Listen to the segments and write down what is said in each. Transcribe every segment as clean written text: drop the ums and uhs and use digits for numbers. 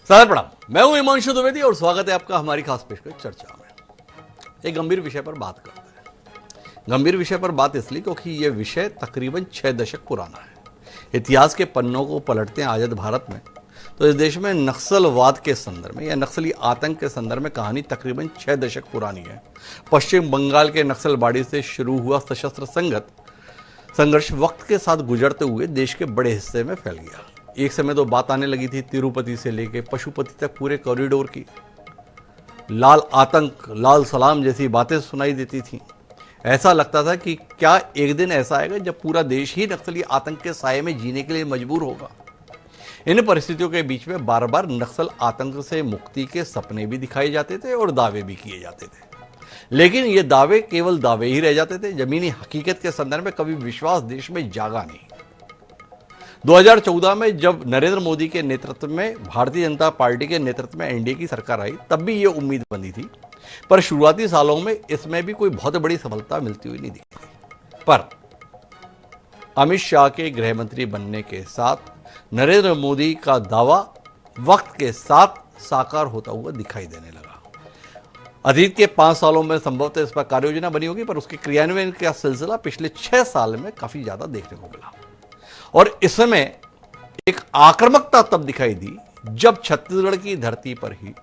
सादर प्रणाम। मैं हूं हिमांशु द्विवेदी और स्वागत है आपका हमारी खास पेशकश चर्चा में। एक गंभीर विषय पर बात करते हैं। गंभीर विषय पर बात इसलिए क्योंकि यह विषय तकरीबन 6 दशक पुराना है। इतिहास के पन्नों को पलटते हैं आजाद भारत में तो इस देश में नक्सलवाद के संदर्भ में या नक्सली आतंक के संदर्भ में कहानी तकरीबन 6 दशक पुरानी है। पश्चिम बंगाल के नक्सलबाड़ी से शुरू हुआ सशस्त्र संघर्ष वक्त के साथ गुजरते हुए देश के बड़े हिस्से में फैल गया। एक समय तो बात आने लगी थी तिरुपति से लेकर पशुपति तक पूरे कॉरिडोर की। लाल आतंक, लाल सलाम जैसी बातें सुनाई देती थीं। ऐसा लगता था कि क्या एक दिन ऐसा आएगा जब पूरा देश ही नक्सली आतंक के साये में जीने के लिए मजबूर होगा। इन परिस्थितियों के बीच में बार बार नक्सल आतंक से मुक्ति के सपने भी दिखाए जाते थे और दावे भी किए जाते थे, लेकिन ये दावे केवल दावे ही रह जाते थे। जमीनी हकीकत के संदर्भ में कभी विश्वास देश में जागा नहीं। 2014 में जब नरेंद्र मोदी के नेतृत्व में भारतीय जनता पार्टी के नेतृत्व में एनडीए की सरकार आई तब भी यह उम्मीद बंधी थी, पर शुरुआती सालों में इसमें भी कोई बहुत बड़ी सफलता मिलती हुई नहीं दिखी। पर अमित शाह के गृह मंत्री बनने के साथ नरेंद्र मोदी का दावा वक्त के साथ साकार होता हुआ दिखाई देने लगा। अतीत के 5 सालों में संभवतः इस पर कार्य योजना बनी होगी, पर उसके क्रियान्वयन का सिलसिला पिछले 6 साल में काफी ज्यादा देखने को मिला। और इसमें एक आक्रामकता तब दिखाई दी जब छत्तीसगढ़ की धरती पर ही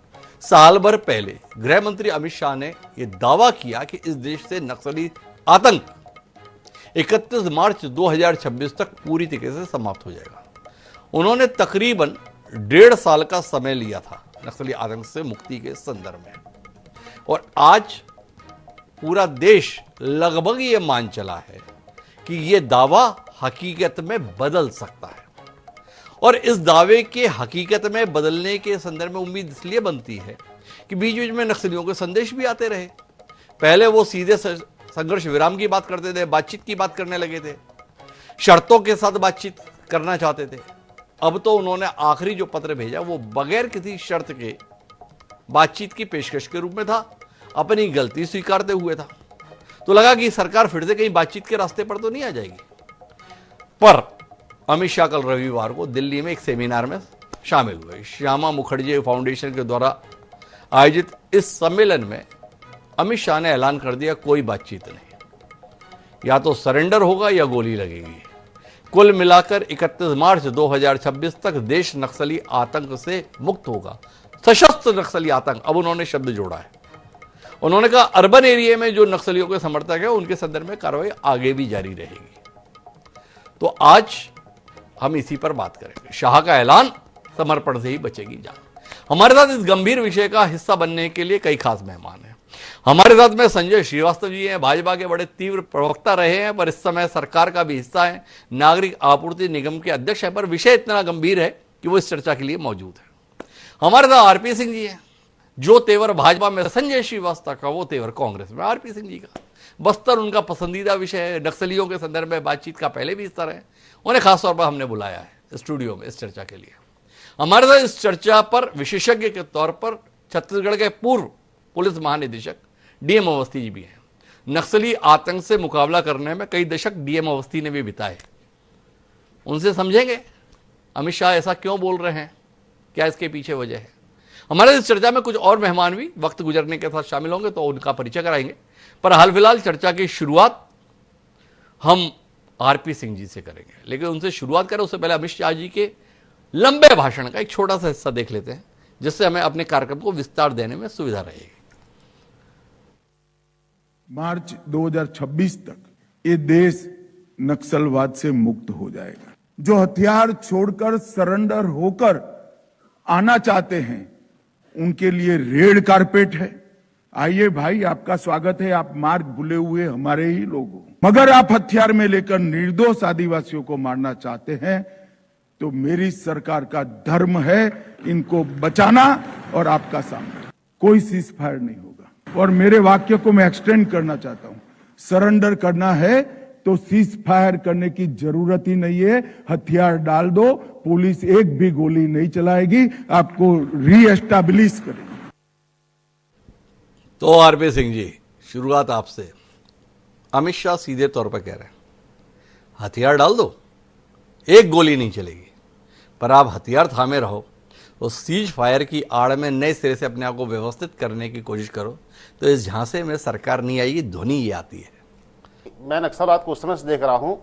साल भर पहले गृह मंत्री अमित शाह ने यह दावा किया कि इस देश से नक्सली आतंक 31 मार्च 2026 तक पूरी तरीके से समाप्त हो जाएगा। उन्होंने तकरीबन 1.5 साल का समय लिया था नक्सली आतंक से मुक्ति के संदर्भ में, और आज पूरा देश लगभग ये मान चला है कि यह दावा हकीकत में बदल सकता है। और इस दावे के हकीकत में बदलने के संदर्भ में उम्मीद इसलिए बनती है कि बीच बीच में नक्सलियों के संदेश भी आते रहे। पहले वो सीधे संघर्ष विराम की बात करते थे, बातचीत की बात करने लगे थे, शर्तों के साथ बातचीत करना चाहते थे। अब तो उन्होंने आखिरी जो पत्र भेजा वो बगैर किसी शर्त के बातचीत की पेशकश के रूप में था, अपनी गलती स्वीकारते हुए था। तो लगा कि सरकार फिर से कहीं बातचीत के रास्ते पर तो नहीं आ जाएगी। पर अमित शाह कल रविवार को दिल्ली में एक सेमिनार में शामिल हुए। श्यामा मुखर्जी फाउंडेशन के द्वारा आयोजित इस सम्मेलन में अमित शाह ने ऐलान कर दिया कोई बातचीत नहीं, या तो सरेंडर होगा या गोली लगेगी। कुल मिलाकर 31 मार्च 2026 तक देश नक्सली आतंक से मुक्त होगा। सशस्त्र नक्सली आतंक, अब उन्होंने शब्द जोड़ा है। उन्होंने कहा अर्बन एरिया में जो नक्सलियों के समर्थक है उनके संदर्भ में कार्रवाई आगे भी जारी रहेगी। तो आज हम इसी पर बात करेंगे। शाह का ऐलान, समर्पण से ही बचेगी जान। हमारे साथ इस गंभीर विषय का हिस्सा बनने के लिए कई खास मेहमान हैं। हमारे साथ में संजय श्रीवास्तव जी हैं, भाजपा के बड़े तीव्र प्रवक्ता रहे हैं, पर इस समय सरकार का भी हिस्सा है, नागरिक आपूर्ति निगम के अध्यक्ष है, पर विषय इतना गंभीर है कि वो इस चर्चा के लिए मौजूद है। हमारे साथ आरपी सिंह जी हैं, जो तेवर भाजपा में संजय श्रीवास्तव का वो तेवर कांग्रेस में आरपी सिंह जी का। बस्तर उनका पसंदीदा विषय है, नक्सलियों के संदर्भ में बातचीत का पहले भी हिस्सा रहे। उन्हें खासतौर पर हमने बुलाया है स्टूडियो में इस चर्चा के लिए। हमारे साथ इस चर्चा पर विशेषज्ञ के तौर पर छत्तीसगढ़ के पूर्व पुलिस महानिदेशक डीएम अवस्थी जी भी हैं। नक्सली आतंक से मुकाबला करने में कई दशक डीएम अवस्थी ने भी बिताए। उनसे समझेंगे अमित शाह ऐसा क्यों बोल रहे हैं, क्या इसके पीछे वजह है। हमारे इस चर्चा में कुछ और मेहमान भी वक्त गुजरने के साथ शामिल होंगे, तो उनका परिचय कराएंगे। पर हाल फिलहाल चर्चा की शुरुआत हम आरपी सिंह जी से करेंगे, लेकिन उनसे शुरुआत करें उससे पहले अमित शाह जी के लंबे भाषण का एक छोटा सा हिस्सा देख लेते हैं, जिससे हमें अपने कार्यक्रम को विस्तार देने में सुविधा रहेगी। मार्च 2026 तक ये देश नक्सलवाद से मुक्त हो जाएगा। जो हथियार छोड़कर सरेंडर होकर आना चाहते हैं उनके लिए रेड कारपेट है। आइए भाई, आपका स्वागत है, आप मार्ग भूले हुए हमारे ही लोग हो। मगर आप हथियार में लेकर निर्दोष आदिवासियों को मारना चाहते हैं तो मेरी सरकार का धर्म है इनको बचाना और आपका सामना। कोई सीज फायर नहीं होगा। और मेरे वाक्य को मैं एक्सटेंड करना चाहता हूं, सरेंडर करना है तो सीज फायर करने की जरूरत ही नहीं है। हथियार डाल दो, पुलिस एक भी गोली नहीं चलाएगी, आपको रीएस्टैब्लिश करेगी। तो आरपी सिंह जी, शुरुआत आपसे। अमित शाह सीधे तौर पर कह रहे हैं हथियार डाल दो, एक गोली नहीं चलेगी, पर आप हथियार थामे रहो उस सीज फायर की आड़ में नए सिरे से अपने आप को व्यवस्थित करने की कोशिश करो तो इस झांसे में सरकार नहीं आएगी, ध्वनि ये आती है। मैं नक्सलवाद को उस समय से देख रहा हूं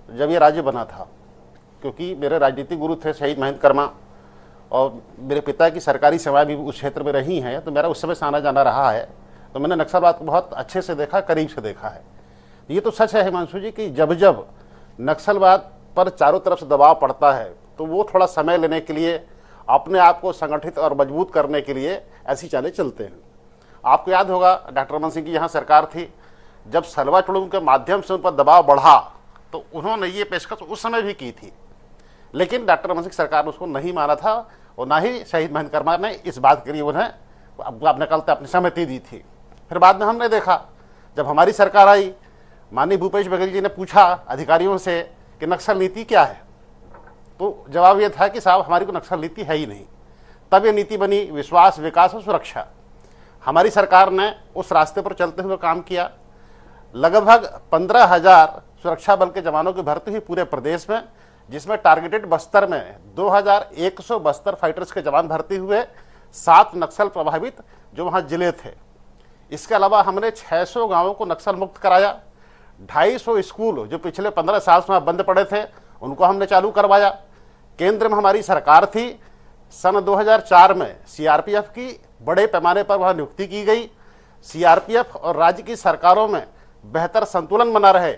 जब ये राज्य बना था, क्योंकि मेरे राजनीतिक गुरु थे शहीद महेंद्र कर्मा और मेरे पिता की सरकारी सेवाएं भी उस क्षेत्र में रही हैं, तो मेरा उस समय से आना जाना रहा है। तो मैंने नक्सलवाद को बहुत अच्छे से देखा, करीब से देखा है। ये तो सच है हिमांशु जी कि जब जब नक्सलवाद पर चारों तरफ से दबाव पड़ता है तो वो थोड़ा समय लेने के लिए, अपने आप को संगठित और मजबूत करने के लिए ऐसी चालें चलते हैं। आपको याद होगा डॉक्टर रमन सिंह की यहाँ सरकार थी, जब सलवा चुड़ूम के माध्यम से उन पर दबाव बढ़ा तो उन्होंने ये पेशकश उस समय भी की थी, लेकिन डॉक्टर रमन सिंह सरकार ने उसको नहीं माना था और ना ही शहीद महेंद्र कर्मा ने इस बात के लिए उन्हें अपने कल अपनी सहमति दी थी। फिर बाद में हमने देखा जब हमारी सरकार आई, माननीय भूपेश बघेल जी ने पूछा अधिकारियों से कि नक्सल नीति क्या है, तो जवाब यह था कि साहब हमारी को नक्सल नीति है ही नहीं। तब ये नीति बनी विश्वास, विकास और सुरक्षा। हमारी सरकार ने उस रास्ते पर चलते हुए काम किया। लगभग 15,000 सुरक्षा बल के जवानों की भर्ती हुई पूरे प्रदेश में, जिसमें टारगेटेड बस्तर में 2,100 बस्तर फाइटर्स के जवान भर्ती हुए, 7 नक्सल प्रभावित जो वहां जिले थे। इसके अलावा हमने 600 गांवों को नक्सल मुक्त कराया। 250 स्कूल जो पिछले 15 साल से बंद पड़े थे उनको हमने चालू करवाया। केंद्र में हमारी सरकार थी। सन 2004 में सीआरपीएफ की बड़े पैमाने पर वहां नियुक्ति की गई। सीआरपीएफ और राज्य की सरकारों में बेहतर संतुलन बना रहे,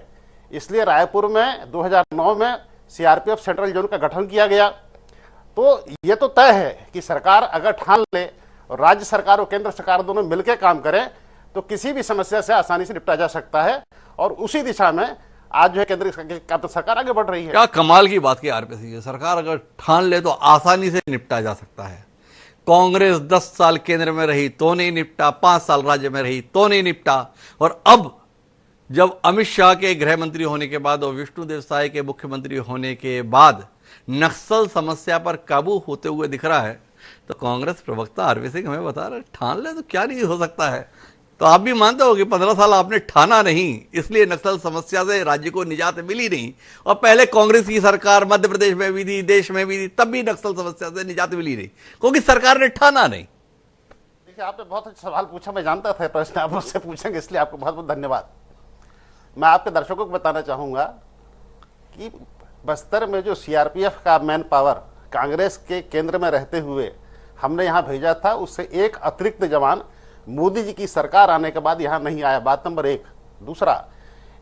इसलिए रायपुर में 2009 में सीआरपीएफ सेंट्रल जोन का गठन किया गया। तो ये तो तय है कि सरकार अगर ठान ले और राज्य सरकार और केंद्र सरकार दोनों मिलकर काम करें तो किसी भी समस्या से आसानी से निपटा जा सकता है, और उसी दिशा में आज जो है केंद्र सरकार आगे बढ़ रही है। क्या कमाल की बात की आरपीसी है, सरकार अगर ठान ले तो आसानी से निपटा जा सकता है। कांग्रेस 10 साल केंद्र में रही तो नहीं निपटा, 5 साल राज्य में रही तो नहीं निपटा, और अब जब अमित शाह के गृह मंत्री होने के बाद और विष्णुदेव साय के मुख्यमंत्री होने के बाद नक्सल समस्या पर काबू होते हुए दिख रहा है, तो कांग्रेस प्रवक्ता आरपी सिंह हमें बता रहे ठान ले तो क्या नहीं हो सकता है। तो आप भी मानते हो कि 15 साल आपने ठाना नहीं, इसलिए नक्सल समस्या से राज्य को निजात मिली नहीं, और पहले कांग्रेस की सरकार मध्य प्रदेश में भी थी, देश में भी थी, तब भी नक्सल समस्या से निजात मिली नहीं क्योंकि सरकार ने ठाना नहीं। देखिए आपने बहुत अच्छा सवाल पूछा, मैं जानता था प्रश्न आप मुझसे पूछेंगे, इसलिए आपको बहुत बहुत धन्यवाद। मैं आपके दर्शकों को बताना चाहूंगा कि बस्तर में जो सीआरपीएफ का मैन पावर कांग्रेस के केंद्र में रहते हुए हमने यहां भेजा था, उससे एक अतिरिक्त जवान मोदी जी की सरकार आने के बाद यहां नहीं आया। बात नंबर 1। दूसरा,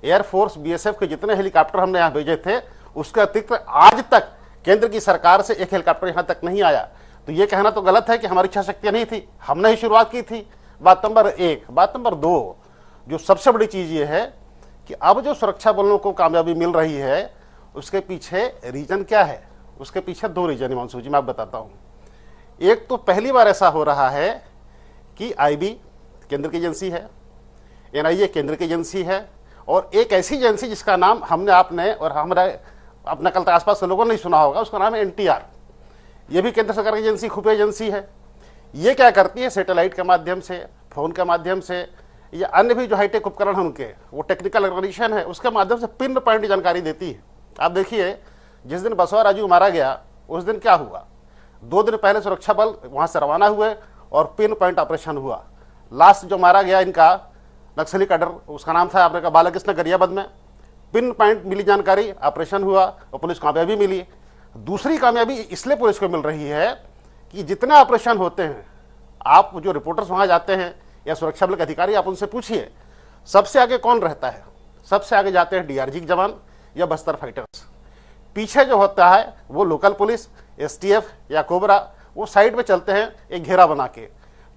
एयरफोर्स बीएसएफ के जितने हेलीकॉप्टर हमने यहां भेजे थे उसके अतिरिक्त आज तक केंद्र की सरकार से एक हेलीकॉप्टर यहां तक नहीं आया। तो यह कहना तो गलत है कि हमारी इच्छा शक्ति नहीं थी, हमने ही शुरुआत की थी। बात नंबर 1। बात नंबर 2, जो सबसे बड़ी चीज ये है कि अब जो सुरक्षा बलों को कामयाबी मिल रही है उसके पीछे रीजन क्या है। उसके पीछे 2 रीजन हिमांशु जी मैं आपको बताता हूं। एक तो पहली बार ऐसा हो रहा है कि आईबी केंद्र की एजेंसी है, एनआईए केंद्र की एजेंसी है, और एक ऐसी एजेंसी जिसका नाम हमने आपने और हमारे अपना कल आसपास के लोगों ने नहीं सुना होगा, उसका नाम है एनटीआर। ये भी केंद्र सरकार की एजेंसी, खुफिया एजेंसी है। ये क्या करती है, सैटेलाइट के माध्यम से, फोन के माध्यम से, या अन्य भी जो हाईटेक उपकरण है उनके, वो टेक्निकल ऑर्गेनाइजेशन है, उसके माध्यम से पिन पॉइंट जानकारी देती है। आप देखिए जिस दिन बसवा राजू मारा गया उस दिन क्या हुआ, 2 दिन पहले सुरक्षा बल वहां से रवाना हुए और पिन पॉइंट ऑपरेशन हुआ। लास्ट जो मारा गया इनका नक्सली कैडर, उसका नाम था आपने कहा बालाकृष्ण गरियाबंद में, पिन पॉइंट मिली जानकारी, ऑपरेशन हुआ और पुलिस कामयाबी मिली। दूसरी कामयाबी इसलिए पुलिस को मिल रही है कि जितने ऑपरेशन होते हैं, आप जो रिपोर्टर्स वहां जाते हैं या सुरक्षा बल के अधिकारी, आप उनसे पूछिए सबसे आगे कौन रहता है। सबसे आगे जाते हैं डीआरजी के जवान या बस्तर फाइटर्स। पीछे जो होता है वो लोकल पुलिस, एसटीएफ या कोबरा, वो साइड में चलते हैं एक घेरा बना के।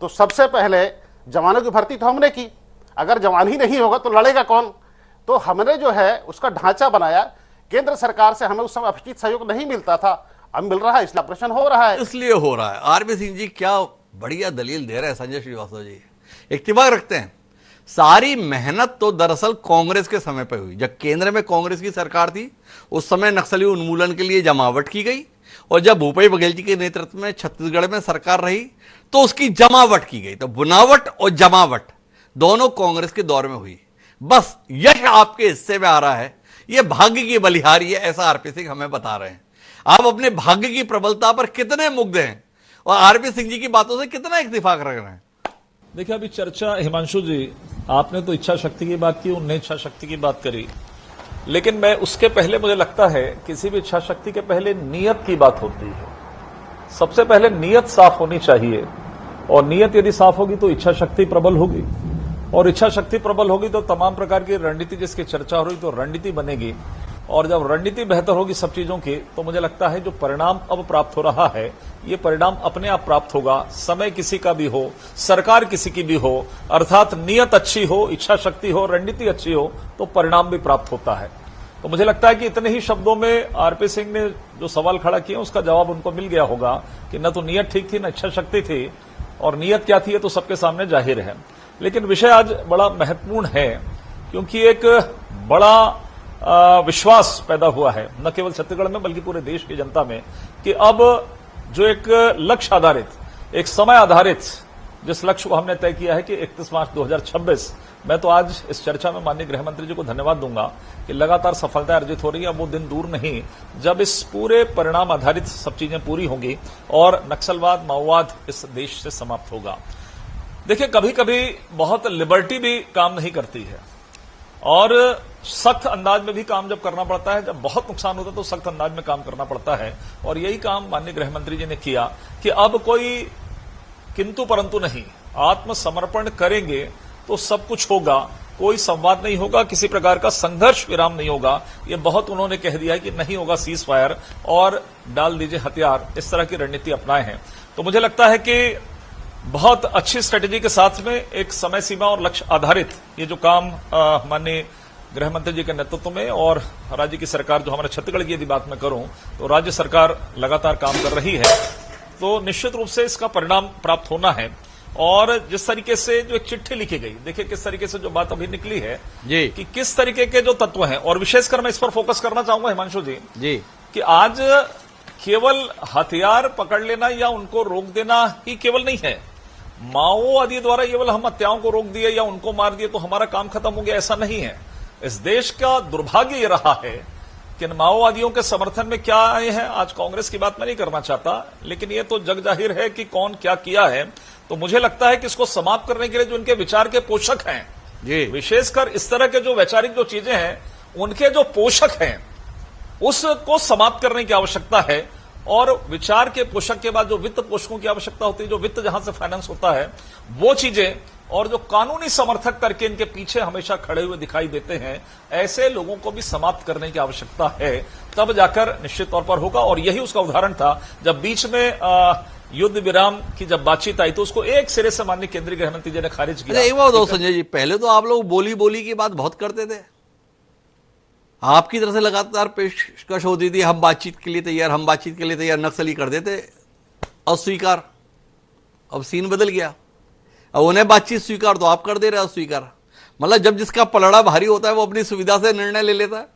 तो सबसे पहले जवानों की भर्ती तो हमने की, अगर जवान ही नहीं होगा तो लड़ेगा कौन। तो हमने जो है उसका ढांचा बनाया। केंद्र सरकार से हमें उस समय अपेक्षित सहयोग नहीं मिलता था, अब मिल रहा है, इसलिए ऑपरेशन हो रहा है। इसलिए हो रहा है। आरपी सिंह जी क्या बढ़िया दलील दे रहे हैं संजय श्रीवास्तव जी। इत्तेफाक रखते हैं, सारी मेहनत तो दरअसल कांग्रेस के समय पर हुई। जब केंद्र में कांग्रेस की सरकार थी उस समय नक्सली उन्मूलन के लिए जमावट की गई, और जब भूपेश बघेल जी के नेतृत्व में छत्तीसगढ़ में सरकार रही तो उसकी जमावट की गई। तो बुनावट और जमावट दोनों कांग्रेस के दौर में हुई। बस यश आपके हिस्से में आ रहा है, यह भाग्य की बलिहारी है, ऐसा आरपी सिंह हमें बता रहे हैं। आप अपने भाग्य की प्रबलता पर कितने मुग्ध हैं और आरपी सिंह जी की बातों से कितना इत्तेफाक रख रहे हैं। देखिए, अभी चर्चा, हिमांशु जी, आपने तो इच्छा शक्ति की बात की, उनने इच्छा शक्ति की बात करी, लेकिन मैं उसके पहले, मुझे लगता है किसी भी इच्छा शक्ति के पहले नियत की बात होती है। सबसे पहले नियत साफ होनी चाहिए, और नियत यदि साफ होगी तो इच्छा शक्ति प्रबल होगी, और इच्छा शक्ति प्रबल होगी तो तमाम प्रकार की रणनीति जिसकी चर्चा हो रही तो रणनीति बनेगी, और जब रणनीति बेहतर होगी सब चीजों की, तो मुझे लगता है जो परिणाम अब प्राप्त हो रहा है ये परिणाम अपने आप प्राप्त होगा। समय किसी का भी हो, सरकार किसी की भी हो, अर्थात नियत अच्छी हो, इच्छा शक्ति हो, रणनीति अच्छी हो, तो परिणाम भी प्राप्त होता है। तो मुझे लगता है कि इतने ही शब्दों में आरपी सिंह ने जो सवाल खड़ा किया उसका जवाब उनको मिल गया होगा कि न तो नियत ठीक थी, न इच्छा शक्ति थी, और नियत क्या थी ये तो सबके सामने जाहिर है। लेकिन विषय आज बड़ा महत्वपूर्ण है, क्योंकि एक बड़ा विश्वास पैदा हुआ है न केवल छत्तीसगढ़ में बल्कि पूरे देश की जनता में, कि अब जो एक लक्ष्य आधारित, एक समय आधारित जिस लक्ष्य को हमने तय किया है कि 31 मार्च 2026, मैं तो आज इस चर्चा में माननीय गृह मंत्री जी को धन्यवाद दूंगा कि लगातार सफलता अर्जित हो रही है। अब वो दिन दूर नहीं जब इस पूरे परिणाम आधारित सब चीजें पूरी होंगी और नक्सलवाद, माओवाद इस देश से समाप्त होगा। देखिए, कभी कभी बहुत लिबर्टी भी काम नहीं करती है, और सख्त अंदाज में भी काम जब करना पड़ता है, जब बहुत नुकसान होता है तो सख्त अंदाज में काम करना पड़ता है, और यही काम माननीय गृह मंत्री जी ने किया कि अब कोई किंतु परंतु नहीं, आत्मसमर्पण करेंगे तो सब कुछ होगा, कोई संवाद नहीं होगा, किसी प्रकार का संघर्ष विराम नहीं होगा। ये बहुत उन्होंने कह दिया है कि नहीं होगा सीज फायर और डाल दीजिए हथियार, इस तरह की रणनीति अपनाए हैं। तो मुझे लगता है कि बहुत अच्छी स्ट्रेटेजी के साथ में एक समय सीमा और लक्ष्य आधारित ये जो काम माननीय गृह मंत्री जी के नेतृत्व में और राज्य की सरकार, जो हमारे छत्तीसगढ़ की यदि बात मैं करूं तो राज्य सरकार लगातार काम कर रही है, तो निश्चित रूप से इसका परिणाम प्राप्त होना है। और जिस तरीके से जो एक चिट्ठी लिखी गई, देखिए किस तरीके से जो बात अभी निकली है जी, कि किस तरीके के जो तत्व हैं, और विशेषकर मैं इस पर फोकस करना चाहूंगा हिमांशु जी कि आज केवल हथियार पकड़ लेना या उनको रोक देना ही केवल नहीं है, माओवादी द्वारा केवल हम हत्याओं को रोक दिए या उनको मार दिए तो हमारा काम खत्म हो गया, ऐसा नहीं है। इस देश का दुर्भाग्य ये रहा है कि माओवादियों के समर्थन में क्या आए हैं, आज कांग्रेस की बात मैं नहीं करना चाहता, लेकिन ये तो जग जाहिर है कि कौन क्या किया है। तो मुझे लगता है कि इसको समाप्त करने के लिए जो इनके विचार के पोषक हैं जी, विशेषकर इस तरह के जो वैचारिक जो चीजें हैं उनके जो पोषक हैं उसको समाप्त करने की आवश्यकता है, और विचार के पोषक के बाद जो वित्त पोषकों की आवश्यकता होती है, जो वित्त जहां से फाइनेंस होता है वो चीजें, और जो कानूनी समर्थक करके इनके पीछे हमेशा खड़े हुए दिखाई देते हैं, ऐसे लोगों को भी समाप्त करने की आवश्यकता है, तब जाकर निश्चित तौर पर होगा। और यही उसका उदाहरण था जब बीच में युद्ध विराम की जब बातचीत आई तो उसको एक सिरे से माननीय केंद्रीय गृह मंत्री जी ने खारिज किया। एक बात संजय जी, पहले तो आप लोग बोली बोली की बात बहुत करते थे, आपकी तरफ से लगातार पेशकश होती थी, हम बातचीत के लिए तैयार, हम बातचीत के लिए तैयार, नक्सली कर देते अस्वीकार। अब सीन बदल गया, अब उन्हें बातचीत स्वीकार तो आप कर दे रहे हो अस्वीकार। मतलब जब जिसका पलड़ा भारी होता है वो अपनी सुविधा से निर्णय ले लेता है।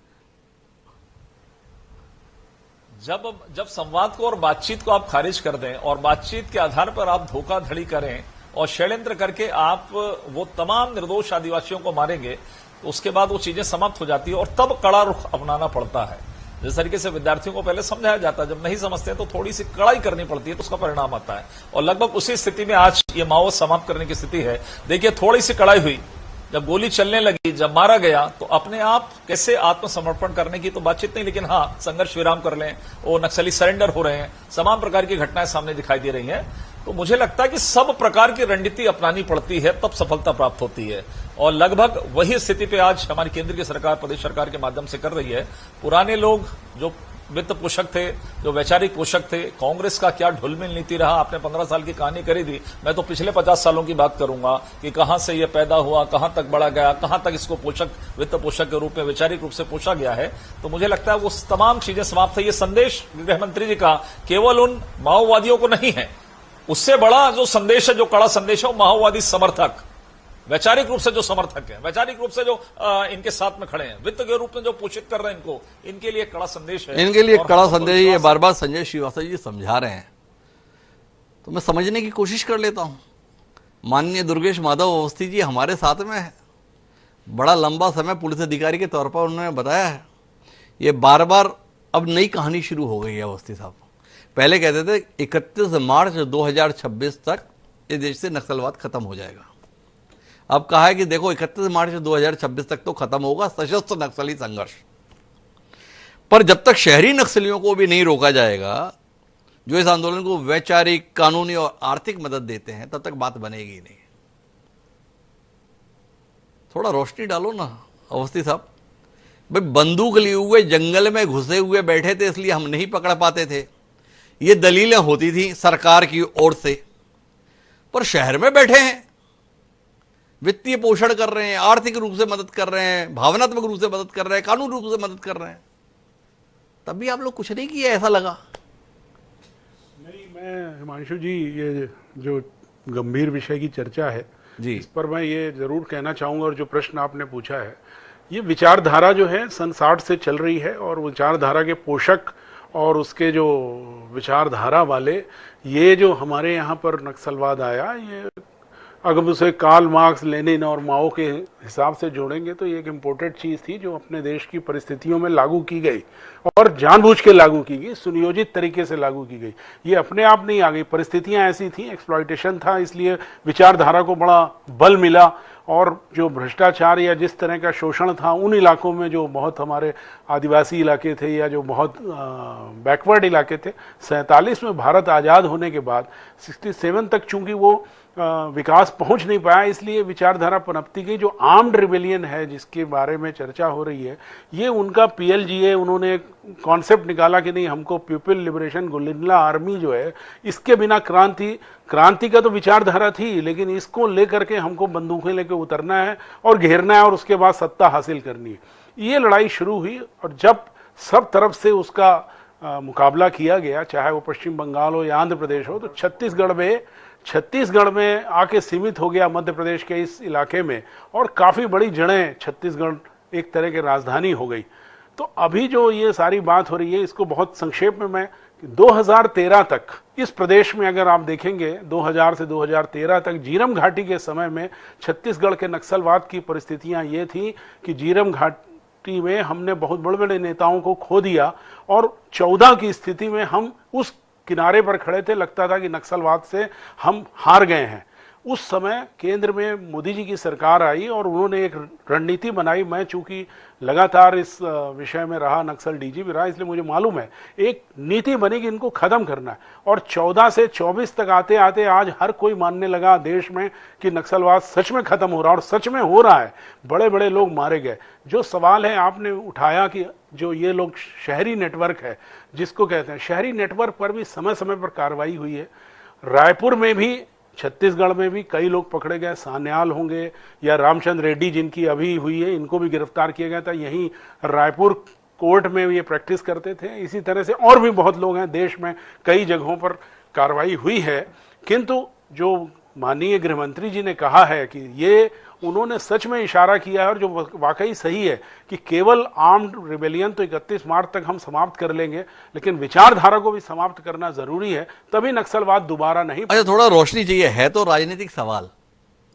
जब संवाद को और बातचीत को आप खारिज कर दें और बातचीत के आधार पर आप धोखाधड़ी करें और षड्यंत्र करके आप वो तमाम निर्दोष आदिवासियों को मारेंगे, तो उसके बाद वो चीजें समाप्त हो जाती है और तब कड़ा रुख अपनाना पड़ता है। जिस तरीके से विद्यार्थियों को पहले समझाया जाता है, जब नहीं समझते हैं तो थोड़ी सी कड़ाई करनी पड़ती है, तो उसका परिणाम आता है। और लगभग उसी स्थिति में आज ये माओवाद समाप्त करने की स्थिति है। देखिए, थोड़ी सी कड़ाई हुई, जब गोली चलने लगी, जब मारा गया, तो अपने आप कैसे आत्मसमर्पण करने की तो बातचीत नहीं, लेकिन हाँ संघर्ष विराम कर लें, वो नक्सली सरेंडर हो रहे हैं, तमाम प्रकार की घटनाएं सामने दिखाई दे रही हैं। तो मुझे लगता है कि सब प्रकार की रणनीति अपनानी पड़ती है, तब सफलता प्राप्त होती है। और लगभग वही स्थिति पे आज हमारी केंद्र की सरकार, प्रदेश सरकार के माध्यम से कर रही है। पुराने लोग जो वित्त पोषक थे, जो वैचारिक पोषक थे, कांग्रेस का क्या ढुलमिल नीति रहा, आपने 15 साल की कहानी करी थी, मैं तो पिछले 50 सालों की बात करूंगा कि कहां से यह पैदा हुआ, कहां तक बढ़ा गया, कहां तक इसको पोषक, वित्त पोषक के रूप में वैचारिक रूप से पोषा गया है। तो मुझे लगता है वो तमाम चीजें समाप्त है। ये संदेश गृह मंत्री जी का केवल उन माओवादियों को नहीं है, उससे बड़ा जो संदेश है, जो कड़ा संदेश है, वो माओवादी समर्थक, वैचारिक रूप से जो समर्थक है, वैचारिक रूप से जो इनके साथ में खड़े हैं, वित्त के रूप में जो पोषित कर रहे हैं इनको, इनके लिए कड़ा संदेश है, इनके लिए कड़ा संदेश। ये बार बार संजय श्रीवास्तव जी समझा रहे हैं तो मैं समझने की कोशिश कर लेता हूं। माननीय दुर्गेश माधव अवस्थी जी हमारे साथ में है, बड़ा लंबा समय पुलिस अधिकारी के तौर पर उन्होंने बताया है। ये बार बार अब नई कहानी शुरू हो गई है अवस्थी साहब। पहले कहते थे 31 मार्च 2026 तक इस देश से नक्सलवाद खत्म हो जाएगा। अब कहा है कि देखो 31 मार्च 2026 तक तो खत्म होगा सशस्त्र नक्सली संघर्ष, पर जब तक शहरी नक्सलियों को भी नहीं रोका जाएगा जो इस आंदोलन को वैचारिक, कानूनी और आर्थिक मदद देते हैं, तब तक बात बनेगी नहीं। थोड़ा रोशनी डालो ना अवस्थी साहब। भाई बंदूक लिए हुए जंगल में घुसे हुए बैठे थे इसलिए हम नहीं पकड़ पाते थे, ये दलीलें होती थी सरकार की ओर से, पर शहर में बैठे हैं, वित्तीय पोषण कर रहे हैं, आर्थिक रूप से मदद कर रहे हैं, भावनात्मक रूप से मदद कर रहे हैं, कानूनी रूप से मदद कर रहे हैं, तब भी आप लोग कुछ नहीं किए, ऐसा लगा। नहीं, मैं हिमांशु जी, ये जो गंभीर विषय की चर्चा है जी, इस पर मैं ये जरूर कहना चाहूंगा, और जो प्रश्न आपने पूछा है, ये विचारधारा जो है सन 60 से चल रही है, और विचारधारा के पोषक और उसके जो विचारधारा वाले, ये जो हमारे यहाँ पर नक्सलवाद आया, ये अगर उसे कार्ल मार्क्स, लेनिन और माओ के हिसाब से जोड़ेंगे तो ये एक इम्पोर्टेड चीज़ थी जो अपने देश की परिस्थितियों में लागू की गई, और जानबूझ के लागू की गई, सुनियोजित तरीके से लागू की गई। ये अपने आप नहीं आ गई, परिस्थितियां ऐसी थी, एक्सप्लॉयटेशन था, इसलिए विचारधारा को बड़ा बल मिला, और जो भ्रष्टाचार या जिस तरह का शोषण था उन इलाकों में, जो बहुत हमारे आदिवासी इलाके थे या जो बहुत बैकवर्ड इलाके थे, 47 में भारत आज़ाद होने के बाद 67 तक चूंकि वो विकास पहुंच नहीं पाया, इसलिए विचारधारा पनपती गई। जो आर्म्ड रिबेलियन है जिसके बारे में चर्चा हो रही है, ये उनका PLGA, उन्होंने एक कॉन्सेप्ट निकाला कि नहीं, हमको पीपल लिबरेशन गुरिल्ला आर्मी जो है, इसके बिना क्रांति का तो विचारधारा थी, लेकिन इसको लेकर के हमको बंदूकें लेकर उतरना है और घेरना है और उसके बाद सत्ता हासिल करनी है। ये लड़ाई शुरू हुई, और जब सब तरफ से उसका मुकाबला किया गया, चाहे वो पश्चिम बंगाल हो या आंध्र प्रदेश हो, तो छत्तीसगढ़ में आके सीमित हो गया, मध्य प्रदेश के इस इलाके में, और काफ़ी बड़ी जड़ें छत्तीसगढ़ एक तरह की राजधानी हो गई। तो अभी जो ये सारी बात हो रही है, इसको बहुत संक्षेप में मैं 2013 तक इस प्रदेश में अगर आप देखेंगे, 2000 से 2013 तक जीरम घाटी के समय में छत्तीसगढ़ के नक्सलवाद की परिस्थितियां ये थी कि जीरम घाटी में हमने बहुत बड़े बड़े नेताओं को खो दिया, और 14 की स्थिति में हम उस किनारे पर खड़े थे, लगता था कि नक्सलवाद से हम हार गए हैं। उस समय केंद्र में मोदी जी की सरकार आई और उन्होंने एक रणनीति बनाई। मैं चूंकि लगातार इस विषय में रहा, नक्सल DGP रहा, इसलिए मुझे मालूम है, एक नीति बनी कि इनको खत्म करना है। और 14 से 24 तक आते आते आज हर कोई मानने लगा देश में कि नक्सलवाद सच में खत्म हो रहा है, और सच में हो रहा है। बड़े बड़े लोग मारे गए। जो सवाल है आपने उठाया कि जो ये लोग शहरी नेटवर्क है जिसको कहते हैं, शहरी नेटवर्क पर भी समय समय पर कार्रवाई हुई है। रायपुर में भी, छत्तीसगढ़ में भी कई लोग पकड़े गए, सान्याल होंगे या रामचंद्र रेड्डी जिनकी अभी हुई है, इनको भी गिरफ्तार किया गया था। यहीं रायपुर कोर्ट में ये प्रैक्टिस करते थे। इसी तरह से और भी बहुत लोग हैं, देश में कई जगहों पर कार्रवाई हुई है। किंतु जो माननीय गृहमंत्री जी ने कहा है कि ये उन्होंने सच में इशारा किया है, और जो वाकई सही है कि केवल आर्म्ड रिबेलियन तो 31 मार्च तक हम समाप्त कर लेंगे, लेकिन विचारधारा को भी समाप्त करना जरूरी है, तभी नक्सलवाद दोबारा नहीं। अच्छा, थोड़ा रोशनी चाहिए। है तो राजनीतिक सवाल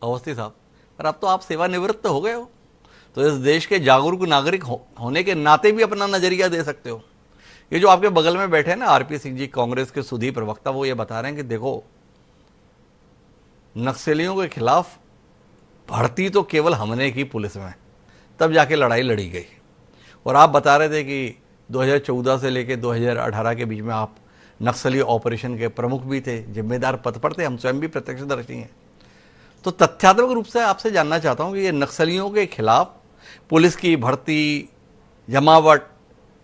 अवस्थी साहब, पर अब तो आप सेवानिवृत्त हो गए हो, तो इस देश के जागरूक नागरिक होने के नाते भी अपना नजरिया दे सकते हो। ये जो आपके बगल में बैठे हैं ना RP सिंह जी, कांग्रेस के सुधी प्रवक्ता, वो ये बता रहे हैं कि देखो, नक्सलियों के खिलाफ भर्ती तो केवल हमने की पुलिस में, तब जाके लड़ाई लड़ी गई। और आप बता रहे थे कि 2014 से लेकर 2018 के बीच में आप नक्सली ऑपरेशन के प्रमुख भी थे, जिम्मेदार पद पर थे, हम स्वयं भी प्रत्यक्षदर्शी हैं। तो तथ्यात्मक रूप से आपसे जानना चाहता हूं कि ये नक्सलियों के खिलाफ पुलिस की भर्ती, जमावट,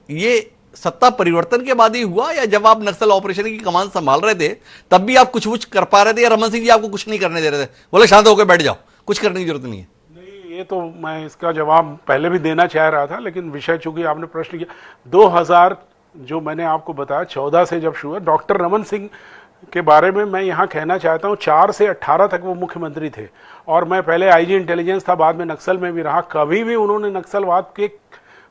ये सत्ता परिवर्तन के बाद ही हुआ, या जब आप नक्सल ऑपरेशन की कमान संभाल रहे थे तब भी आप कुछ कर पा रहे थे, या रमन सिंह जी आपको कुछ नहीं करने दे रहे थे, बोले शांत होकर बैठ जाओ, कुछ करने की जरूरत नहीं है? नहीं, ये तो मैं इसका जवाब पहले भी देना चाह रहा था, लेकिन विषय चूंकि आपने प्रश्न किया, 2000 जो मैंने आपको बताया 14 से जब शुरू हुआ, डॉक्टर रमन सिंह के बारे में मैं यहाँ कहना चाहता हूँ, 4 से 18 तक वो मुख्यमंत्री थे, और मैं पहले IG इंटेलिजेंस था, बाद में नक्सल में भी रहा। कभी भी उन्होंने नक्सलवाद के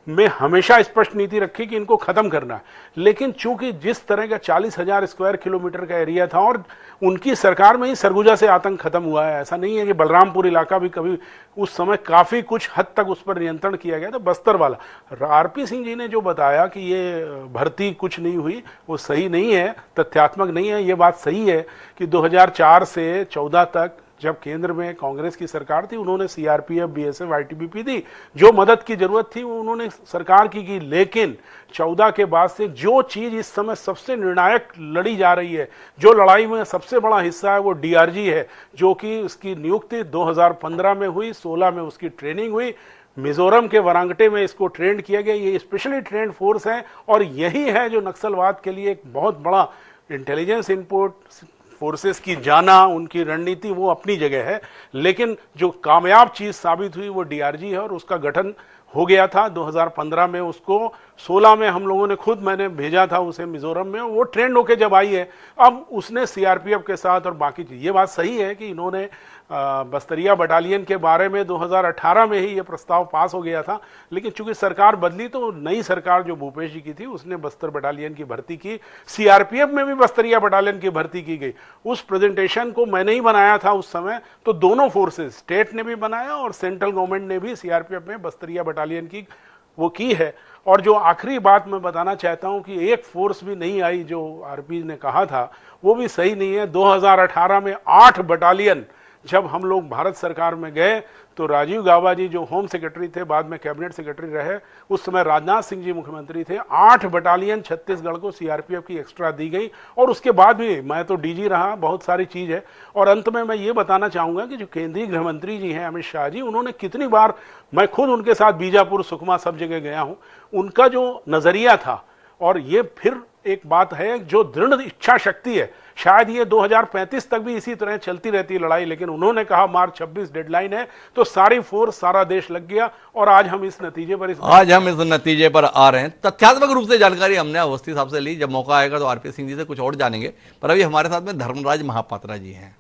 में हमेशा स्पष्ट नीति रखी कि इनको खत्म करना है। लेकिन चूंकि जिस तरह का 40,000 स्क्वायर किलोमीटर का एरिया था और उनकी सरकार में ही सरगुजा से आतंक खत्म हुआ है, ऐसा नहीं है कि बलरामपुर इलाका भी कभी उस समय काफी कुछ हद तक उस पर नियंत्रण किया गया था। बस्तर वाला आरपी सिंह जी ने जो बताया कि ये भर्ती कुछ नहीं हुई, वो सही नहीं है, तथ्यात्मक नहीं है। ये बात सही है कि 2004 से 14 तक जब केंद्र में कांग्रेस की सरकार थी, उन्होंने सीआरपीएफ, बीएसएफ, आईटीबीपी दी, जो मदद की जरूरत थी वो उन्होंने सरकार की। लेकिन 14 के बाद से जो चीज इस समय सबसे निर्णायक लड़ी जा रही है, जो लड़ाई में सबसे बड़ा हिस्सा है, वो डीआरजी है, जो कि उसकी नियुक्ति 2015 में हुई, 16 में उसकी ट्रेनिंग हुई। मिजोरम के वरांगटे में इसको ट्रेंड किया गया। ये स्पेशली ट्रेंड फोर्स है और यही है जो नक्सलवाद के लिए एक बहुत बड़ा इंटेलिजेंस इनपुट, फोर्सेस की जाना, उनकी रणनीति वो अपनी जगह है। लेकिन जो कामयाब चीज साबित हुई वो डीआरजी है और उसका गठन हो गया था 2015 में। उसको 16 में हम लोगों ने खुद, मैंने भेजा था उसे मिजोरम में, वो ट्रेंड होके जब आई है, अब उसने सीआरपीएफ के साथ और बाकी चीज। ये बात सही है कि इन्होंने बस्तरिया बटालियन के बारे में 2018 में ही ये प्रस्ताव पास हो गया था, लेकिन चूंकि सरकार बदली तो नई सरकार जो भूपेश जी की थी उसने बस्तर बटालियन की भर्ती की। सीआरपीएफ में भी बस्तरिया बटालियन की भर्ती की गई। उस प्रेजेंटेशन को मैंने ही बनाया था उस समय, तो दोनों फोर्सेस, स्टेट ने भी बनाया और सेंट्रल गवर्नमेंट ने भी सीआरपीएफ में बस्तरिया बटालियन की वो की है। और जो आखिरी बात मैं बताना चाहता हूं कि एक फोर्स भी नहीं आई, जो आरपी ने कहा था वो भी सही नहीं है। 2018 में 8 बटालियन जब हम लोग भारत सरकार में गए तो राजीव गाबा जी जो होम सेक्रेटरी थे, बाद में कैबिनेट सेक्रेटरी रहे, उस समय राजनाथ सिंह जी मुख्यमंत्री थे, 8 बटालियन छत्तीसगढ़ को सीआरपीएफ की एक्स्ट्रा दी गई। और उसके बाद भी मैं तो डीजी रहा, बहुत सारी चीज है। और अंत में मैं ये बताना चाहूंगा कि जो केंद्रीय गृह मंत्री जी हैं अमित शाह जी, उन्होंने कितनी बार, मैं खुद उनके साथ बीजापुर, सुकमा सब जगह गया हूं, उनका जो नजरिया था, और ये फिर एक बात है जो दृढ़ इच्छा शक्ति है, शायद ये 2035 तक भी इसी तरह चलती रहती है लड़ाई, लेकिन उन्होंने कहा मार्च 26 डेडलाइन है, तो सारी फोर्स, सारा देश लग गया और आज हम इस नतीजे पर आ रहे हैं। तथ्यात्मक रूप से जानकारी हमने अवस्थी साहब से ली, जब मौका आएगा तो आरपी सिंह जी से कुछ और जानेंगे। पर अभी हमारे साथ में धर्मराज महापात्रा जी हैं,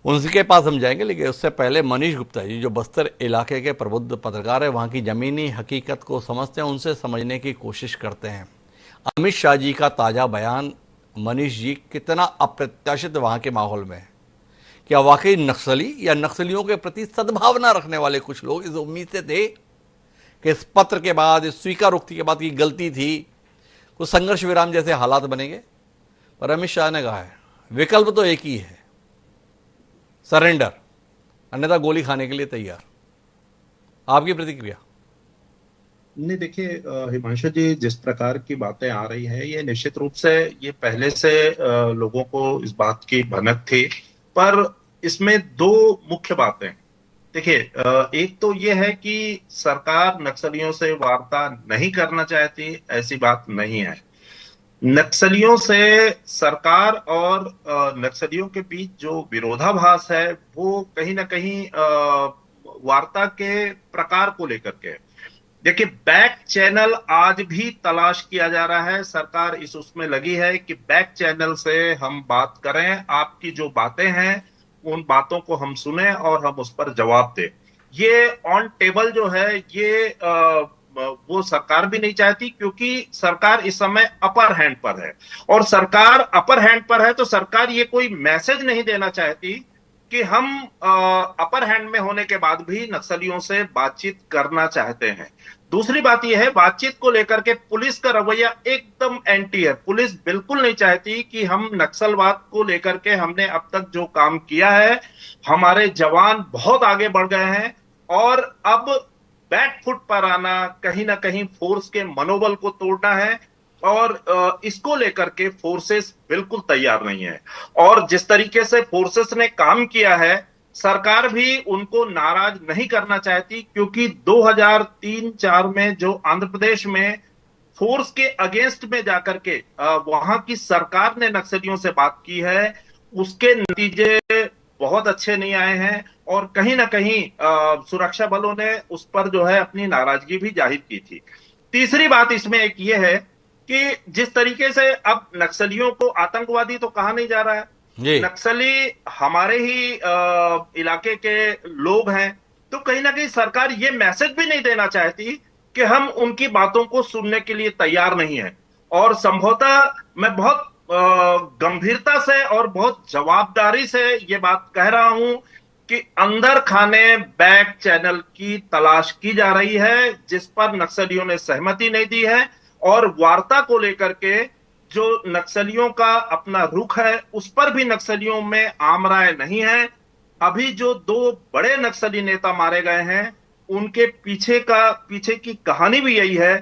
उनके पास हम जाएंगे, लेकिन उससे पहले मनीष गुप्ता जी जो बस्तर इलाके के प्रबुद्ध पत्रकार है, वहां की जमीनी हकीकत को समझते हैं, उनसे समझने की कोशिश करते हैं। अमित शाह जी का ताजा बयान, मनीष जी, कितना अप्रत्याशित वहां के माहौल में है? क्या वाकई नक्सली या नक्सलियों के प्रति सद्भावना रखने वाले कुछ लोग इस उम्मीद से थे कि इस पत्र के बाद, इस स्वीकारोक्ति के बाद की गलती थी, कुछ संघर्ष विराम जैसे हालात बनेंगे? पर अमित शाह ने कहा है विकल्प तो एक ही है, सरेंडर, अन्यथा गोली खाने के लिए तैयार। आपकी प्रतिक्रिया? नहीं, देखिए हिमांशु जी, जिस प्रकार की बातें आ रही हैं, ये निश्चित रूप से ये पहले से लोगों को इस बात की भनक थी, पर इसमें 2 मुख्य बातें। देखिए, एक तो ये है कि सरकार नक्सलियों से वार्ता नहीं करना चाहती, ऐसी बात नहीं है। नक्सलियों से सरकार और नक्सलियों के बीच जो विरोधाभास है वो कहीं ना कहीं वार्ता के प्रकार को लेकर के। देखिए, बैक चैनल आज भी तलाश किया जा रहा है। सरकार इस उसमें लगी है कि बैक चैनल से हम बात करें, आपकी जो बातें हैं उन बातों को हम सुने और हम उस पर जवाब दें। ये ऑन टेबल जो है ये वो सरकार भी नहीं चाहती, क्योंकि सरकार इस समय अपर हैंड पर है, और सरकार अपर हैंड पर है तो सरकार ये कोई मैसेज नहीं देना चाहती कि हम अपर हैंड में होने के बाद भी नक्सलियों से बातचीत करना चाहते हैं। दूसरी बात यह है, बातचीत को लेकर के पुलिस का रवैया एकदम एंटी है। पुलिस बिल्कुल नहीं चाहती कि हम नक्सलवाद को लेकर के, हमने अब तक जो काम किया है, हमारे जवान बहुत आगे बढ़ गए हैं और अब बैक फुट पर आना, कहीं ना कहीं फोर्स के मनोबल को तोड़ना है, और इसको लेकर के फोर्सेस बिल्कुल तैयार नहीं है। और जिस तरीके से फोर्सेस ने काम किया है, सरकार भी उनको नाराज नहीं करना चाहती, क्योंकि 2003-4 में जो आंध्र प्रदेश में फोर्स के अगेंस्ट में जाकर के वहां की सरकार ने नक्सलियों से बात की है, उसके नतीजे बहुत अच्छे नहीं आए हैं, और कहीं ना कहीं सुरक्षा बलों ने उस पर जो है अपनी नाराजगी भी जाहिर की थी। तीसरी बात इसमें एक ये है कि जिस तरीके से अब नक्सलियों को आतंकवादी तो कहा नहीं जा रहा है, नक्सली हमारे ही इलाके के लोग हैं, तो कहीं ना कहीं सरकार ये मैसेज भी नहीं देना चाहती कि हम उनकी बातों को सुनने के लिए तैयार नहीं है। और संभवतः मैं बहुत गंभीरता से और बहुत जवाबदारी से ये बात कह रहा हूं कि अंदर खाने बैक चैनल की तलाश की जा रही है, जिस पर नक्सलियों ने सहमति नहीं दी है। और वार्ता को लेकर के जो नक्सलियों का अपना रुख है, उस पर भी नक्सलियों में आम राय नहीं है। अभी जो 2 बड़े नक्सली नेता मारे गए हैं, उनके पीछे की कहानी भी यही है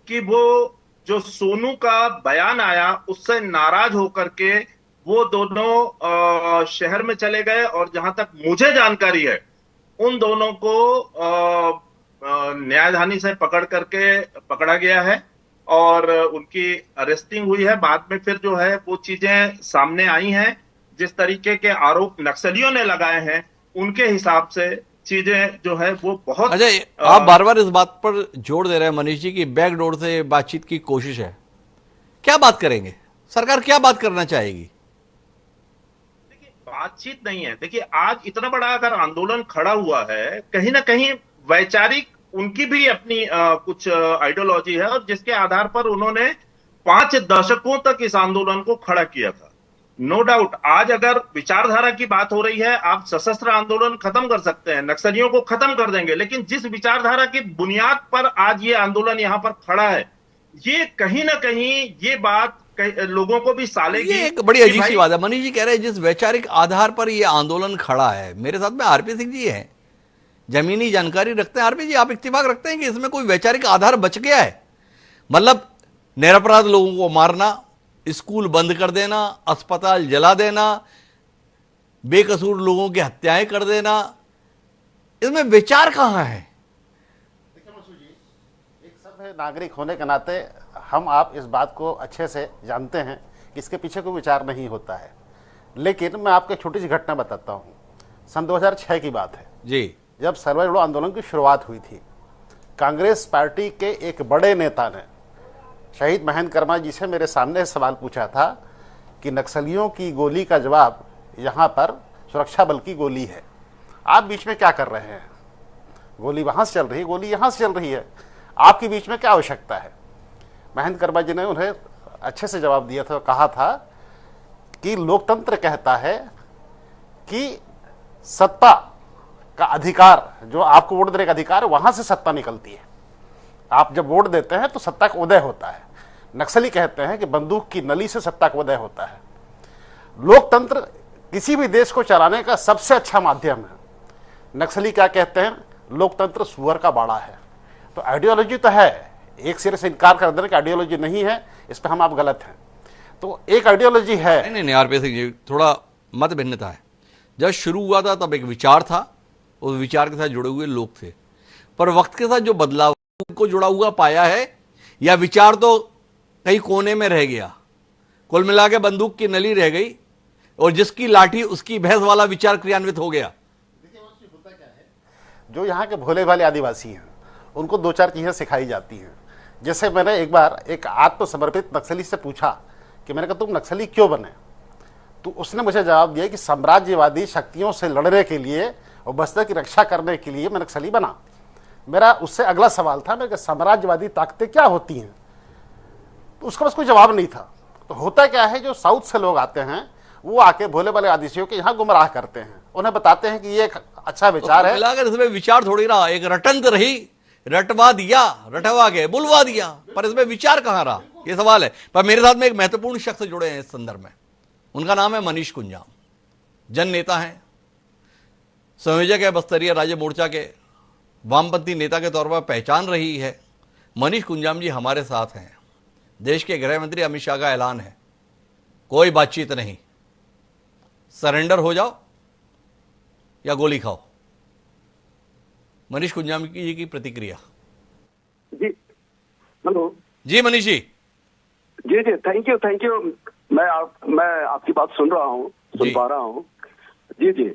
कि वो जो सोनू का बयान आया उससे नाराज होकर के वो दोनों शहर में चले गए, और जहां तक मुझे जानकारी है उन दोनों को न्यायधानी से पकड़ा गया है और उनकी अरेस्टिंग हुई है। बाद में फिर जो है वो चीजें सामने आई हैं, जिस तरीके के आरोप नक्सलियों ने लगाए हैं उनके हिसाब से चीजें जो है वो बहुत। अच्छा, आप बार बार इस बात पर जोर दे रहे हैं मनीष जी की बैकडोर से बातचीत की कोशिश है। क्या बात करेंगे? सरकार क्या बात करना चाहेगी? देखिए, बातचीत नहीं है। देखिए, आज इतना बड़ा अगर आंदोलन खड़ा हुआ है, कहीं ना कहीं वैचारिक उनकी भी अपनी कुछ आइडियोलॉजी है, और जिसके आधार पर उन्होंने 5 दशकों तक इस आंदोलन को खड़ा किया था। नो डाउट आज अगर विचारधारा की बात हो रही है, आप सशस्त्र आंदोलन खत्म कर सकते हैं, नक्सलियों को खत्म कर देंगे, लेकिन जिस विचारधारा की बुनियाद पर आज ये आंदोलन यहां पर खड़ा है, ये कहीं ना कहीं ये बात लोगों को भी सालेगी। ये एक बड़ी अजीब सी बात है। मनीष जी कह रहे हैं जिस वैचारिक आधार पर ये आंदोलन खड़ा है। मेरे साथ में आरपी सिंह जी हैं, जमीनी जानकारी रखते हैं। आरपी जी, आप इत्तेफाक रखते हैं कि इसमें कोई वैचारिक आधार बच गया है? मतलब निरपराध लोगों को मारना, स्कूल बंद कर देना, अस्पताल जला देना, बेकसूर लोगों की हत्याएं कर देना, इसमें विचार कहां है? देखिए मसूद जी, एक सभ्य नागरिक होने के नाते हम आप इस बात को अच्छे से जानते हैं कि इसके पीछे कोई विचार नहीं होता है। लेकिन मैं आपको एक छोटी सी घटना बताता हूँ। सन 2006 की बात है जी, जब सर्वे जोड़ो आंदोलन की शुरुआत हुई थी। कांग्रेस पार्टी के एक बड़े नेता ने शहीद महेंद्र कर्मा जी से मेरे सामने सवाल पूछा था कि नक्सलियों की गोली का जवाब यहाँ पर सुरक्षा बल की गोली है, आप बीच में क्या कर रहे हैं? गोली वहाँ से चल रही है, गोली यहाँ से चल रही है, आपके बीच में क्या आवश्यकता है? महेंद्र कर्मा जी ने उन्हें अच्छे से जवाब दिया था, कहा था कि लोकतंत्र कहता है कि सत्ता का अधिकार, जो आपको वोट देने का अधिकार है, वहां से सत्ता निकलती है। आप जब वोट देते हैं तो सत्ता का उदय होता है। नक्सली कहते हैं कि बंदूक की नली से सत्ता का उदय होता है। लोकतंत्र किसी भी देश को चलाने का सबसे अच्छा माध्यम है। नक्सली क्या कहते हैं? लोकतंत्र सुअर का बाड़ा है। तो आइडियोलॉजी तो है, एक सिरे से इनकार कर देना कि आइडियोलॉजी नहीं है, इस पर हम आप गलत हैं। तो एक आइडियोलॉजी है। नहीं आरपी सिंह जी, थोड़ा मत भिन्नता है। जब शुरू हुआ था तब एक विचार था, उस विचार के साथ जुड़े हुए लोग थे, पर वक्त के साथ जो बदलाव को जुड़ा हुआ पाया है, या विचार तो कहीं कोने में रह गया, कुल मिला के बंदूक की नली रह गई और जिसकी लाठी उसकी भैंस वाला विचार क्रियान्वित हो गया। जो यहाँ के भोले भाले आदिवासी हैं उनको 2-4 चीजें सिखाई जाती हैं। जैसे मैंने एक बार एक आत्मसमर्पित नक्सली से पूछा कि मैंने कहा तुम नक्सली क्यों बने, तो उसने मुझे जवाब दिया कि साम्राज्यवादी शक्तियों से लड़ने के लिए और बस्तर की रक्षा करने के लिए मैं नक्सली बना। मेरा उससे अगला सवाल था, मेरे साम्राज्यवादी ताकतें क्या होती हैं? तो उसका बस कोई जवाब नहीं था। तो होता क्या है, जो साउथ से लोग आते हैं वो आके भोले भाले आदिवासियों के यहाँ गुमराह करते हैं, उन्हें बताते हैं कि ये एक अच्छा विचार है। मिलाकर इसमें विचार थोड़ी रहा, एक रटंत रही, रटवा दिया, रटवा के बुलवा दिया, पर इसमें विचार कहां रहा, ये सवाल है। पर मेरे साथ में एक महत्वपूर्ण शख्स जुड़े हैं इस संदर्भ में, उनका नाम है मनीष कुंजाम। जन नेता हैं, संयोजक है बस्तरिया राज्य मोर्चा के, वामपंथी नेता के तौर पर पहचान रही है। मनीष कुंजाम जी हमारे साथ हैं। देश के गृह मंत्री अमित शाह का ऐलान है, कोई बातचीत नहीं, सरेंडर हो जाओ या गोली खाओ। मनीष कुंजाम जी की प्रतिक्रिया। जी हेलो। जी मनीष जी। जी थैंक यू। मैं आपकी बात सुन रहा हूँ, सुन पा रहा हूँ। जी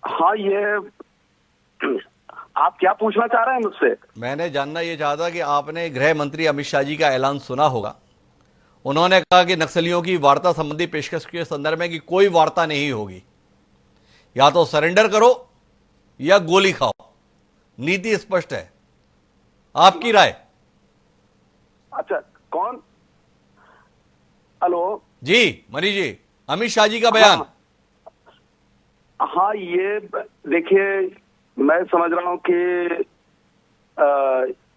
हाँ, ये आप क्या पूछना चाह रहे हैं मुझसे? मैंने जानना ये चाहता कि आपने गृह मंत्री अमित शाह जी का ऐलान सुना होगा। उन्होंने कहा कि नक्सलियों की वार्ता संबंधी पेशकश के संदर्भ में कि कोई वार्ता नहीं होगी, या तो सरेंडर करो या गोली खाओ। नीति स्पष्ट है। आपकी राय? अच्छा, कौन? हेलो जी मनीष जी, अमित शाह जी का बयान। हाँ, ये देखिए, मैं समझ रहा हूँ कि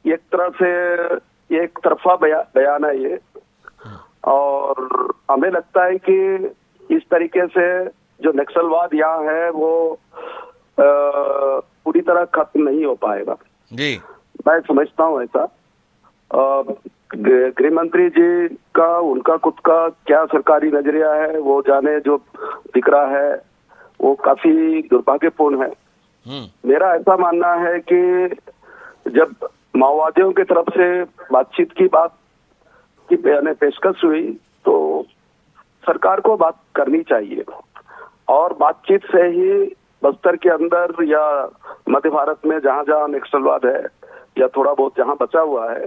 एक तरह से एक तरफा बयान है ये, और हमें लगता है कि इस तरीके से जो नक्सलवाद यहाँ है वो पूरी तरह खत्म नहीं हो पाएगा जी। मैं समझता हूँ ऐसा। गृह मंत्री जी का, उनका खुद का क्या सरकारी नजरिया है वो जाने, जो दिख रहा है वो काफी दुर्भाग्यपूर्ण है। मेरा ऐसा मानना है कि जब माओवादियों की तरफ से बातचीत की बात की पेशकश हुई तो सरकार को बात करनी चाहिए, और बातचीत से ही बस्तर के अंदर या मध्य भारत में जहां जहां नक्सलवाद है या थोड़ा बहुत जहां बचा हुआ है,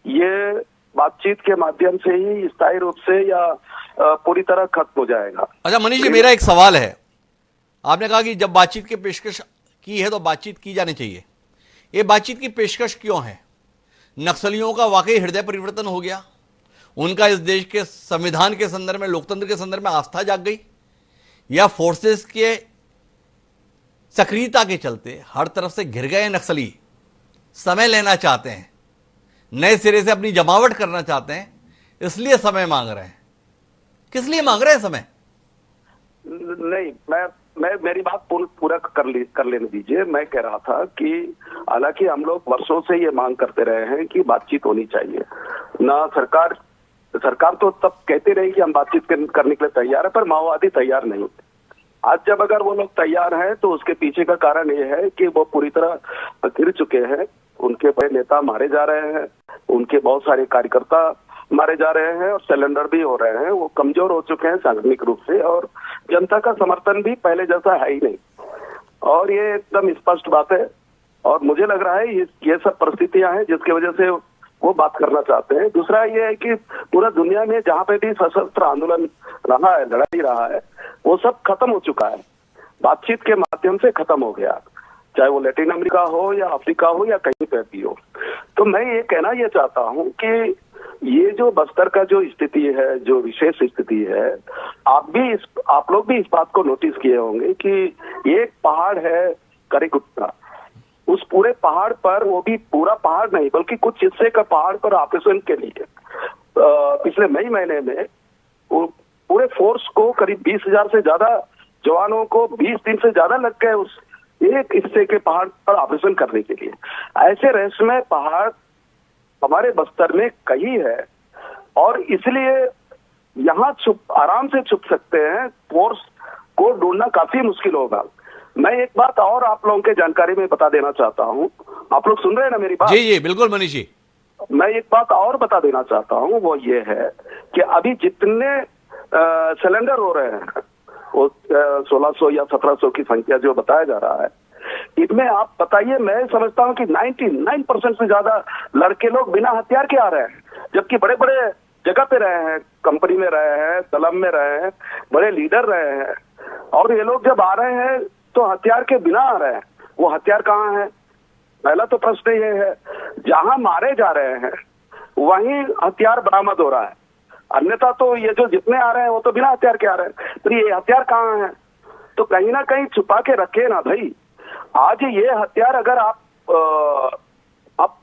ये बातचीत के माध्यम से ही स्थायी रूप से या पूरी तरह खत्म हो जाएगा। अच्छा मनीष जी, मेरा एक सवाल है। आपने कहा कि जब बातचीत की पेशकश की है तो बातचीत की जानी चाहिए। ये बातचीत की पेशकश क्यों है? नक्सलियों का वाकई हृदय परिवर्तन हो गया? उनका इस देश के संविधान के संदर्भ में, लोकतंत्र के संदर्भ में आस्था जाग गई? या फोर्सेस के सक्रियता के चलते हर तरफ से घिर गए नक्सली समय लेना चाहते हैं, नए सिरे से अपनी जमावट करना चाहते हैं, इसलिए समय मांग रहे हैं? किस लिए मांग रहे हैं समय? नहीं, मैं मेरी बात पूरा कर लेने दीजिए। मैं कह रहा था कि हालांकि हम लोग वर्षों से ये मांग करते रहे हैं कि बातचीत होनी चाहिए ना। सरकार तो तब कहती रही कि हम बातचीत करने के लिए तैयार है, पर माओवादी तैयार नहीं। आज जब अगर वो लोग तैयार हैं तो उसके पीछे का कारण ये है कि वो पूरी तरह गिर चुके हैं, उनके बड़े नेता मारे जा रहे हैं, उनके बहुत सारे कार्यकर्ता मारे जा रहे हैं और सिलेंडर भी हो रहे हैं। वो कमजोर हो चुके हैं सांगठनिक रूप से, और जनता का समर्थन भी पहले जैसा है ही नहीं, और ये एकदम स्पष्ट बात है। और मुझे लग रहा है ये सब परिस्थितियां हैं जिसकी वजह से वो बात करना चाहते हैं। दूसरा ये है कि पूरा दुनिया में जहां पे भी सशस्त्र आंदोलन रहा है, लड़ाई रहा है, वो सब खत्म हो चुका है, बातचीत के माध्यम से खत्म हो गया, चाहे वो लैटिन अमेरिका हो या अफ्रीका हो या कहीं पे भी हो। तो मैं ये कहना ये चाहता हूँ कि ये जो बस्तर का जो स्थिति है, जो विशेष स्थिति है, आप लोग भी इस बात को नोटिस किए होंगे कि एक पहाड़ है करिकुट्टा, उस पूरे पहाड़ पर, वो भी पूरा पहाड़ नहीं बल्कि कुछ हिस्से का पहाड़ पर ऑपरेशन के लिए पिछले मई महीने में वो पूरे फोर्स को करीब 20,000 से ज्यादा जवानों को 20 दिन से ज्यादा लग गए उस एक हिस्से के पहाड़ पर ऑपरेशन करने के लिए। ऐसे रहस्यमय पहाड़ हमारे बस्तर में कई है, और इसलिए यहाँ आराम से छुप सकते हैं। फोर्स को ढूंढना काफी मुश्किल होगा। मैं एक बात और आप लोगों के जानकारी में बता देना चाहता हूँ। आप लोग सुन रहे हैं ना मेरी बात? जी जी बिल्कुल मनीष जी। मैं एक बात और बता देना चाहता हूँ, वो ये है कि अभी जितने सिलेंडर हो रहे हैं, वो 1600 या 1700 की संख्या जो बताया जा रहा है, इसमें आप बताइए, मैं समझता हूँ कि 99% से ज्यादा लड़के लोग बिना हथियार के आ रहे हैं, जबकि बड़े बड़े जगह पे रहे हैं, कंपनी में रहे हैं, दलम में रहे हैं, बड़े लीडर रहे हैं, और ये लोग जब आ रहे हैं तो हथियार के बिना आ रहे हैं। वो हथियार कहाँ है? पहला तो प्रश्न ये है। जहां मारे जा रहे हैं वहीं हथियार बरामद हो रहा है, अन्यथा तो ये जो जितने आ रहे हैं वो तो बिना हथियार के आ रहे हैं। तो ये हथियार कहाँ है? तो कहीं ना कहीं छुपा के रखे ना भाई। आज ये हथियार अगर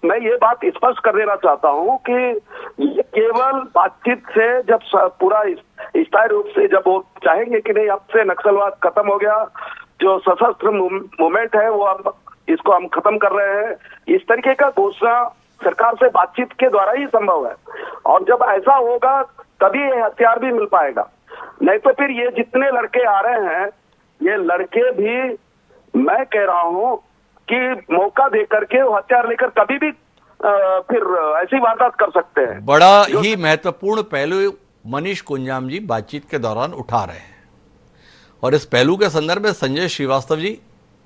मैं ये बात स्पष्ट कर देना चाहता हूँ कि ये केवल बातचीत से, जब पूरा स्थायी रूप से जब वो चाहेंगे कि नहीं अब से नक्सलवाद खत्म हो गया, जो सशस्त्र मूवमेंट है वो अब इसको हम खत्म कर रहे हैं, इस तरीके का घोषणा सरकार से बातचीत के द्वारा ही संभव है। और जब ऐसा होगा तभी ये हथियार भी मिल पाएगा, नहीं तो फिर ये जितने लड़के आ रहे हैं, ये लड़के भी, मैं कह रहा हूं कि मौका देकर के वो हथियार लेकर कभी भी फिर ऐसी वारदात कर सकते हैं। बड़ा ही महत्वपूर्ण पहलू मनीष कुंजाम जी बातचीत के दौरान उठा रहे हैं, और इस पहलू के संदर्भ में संजय श्रीवास्तव जी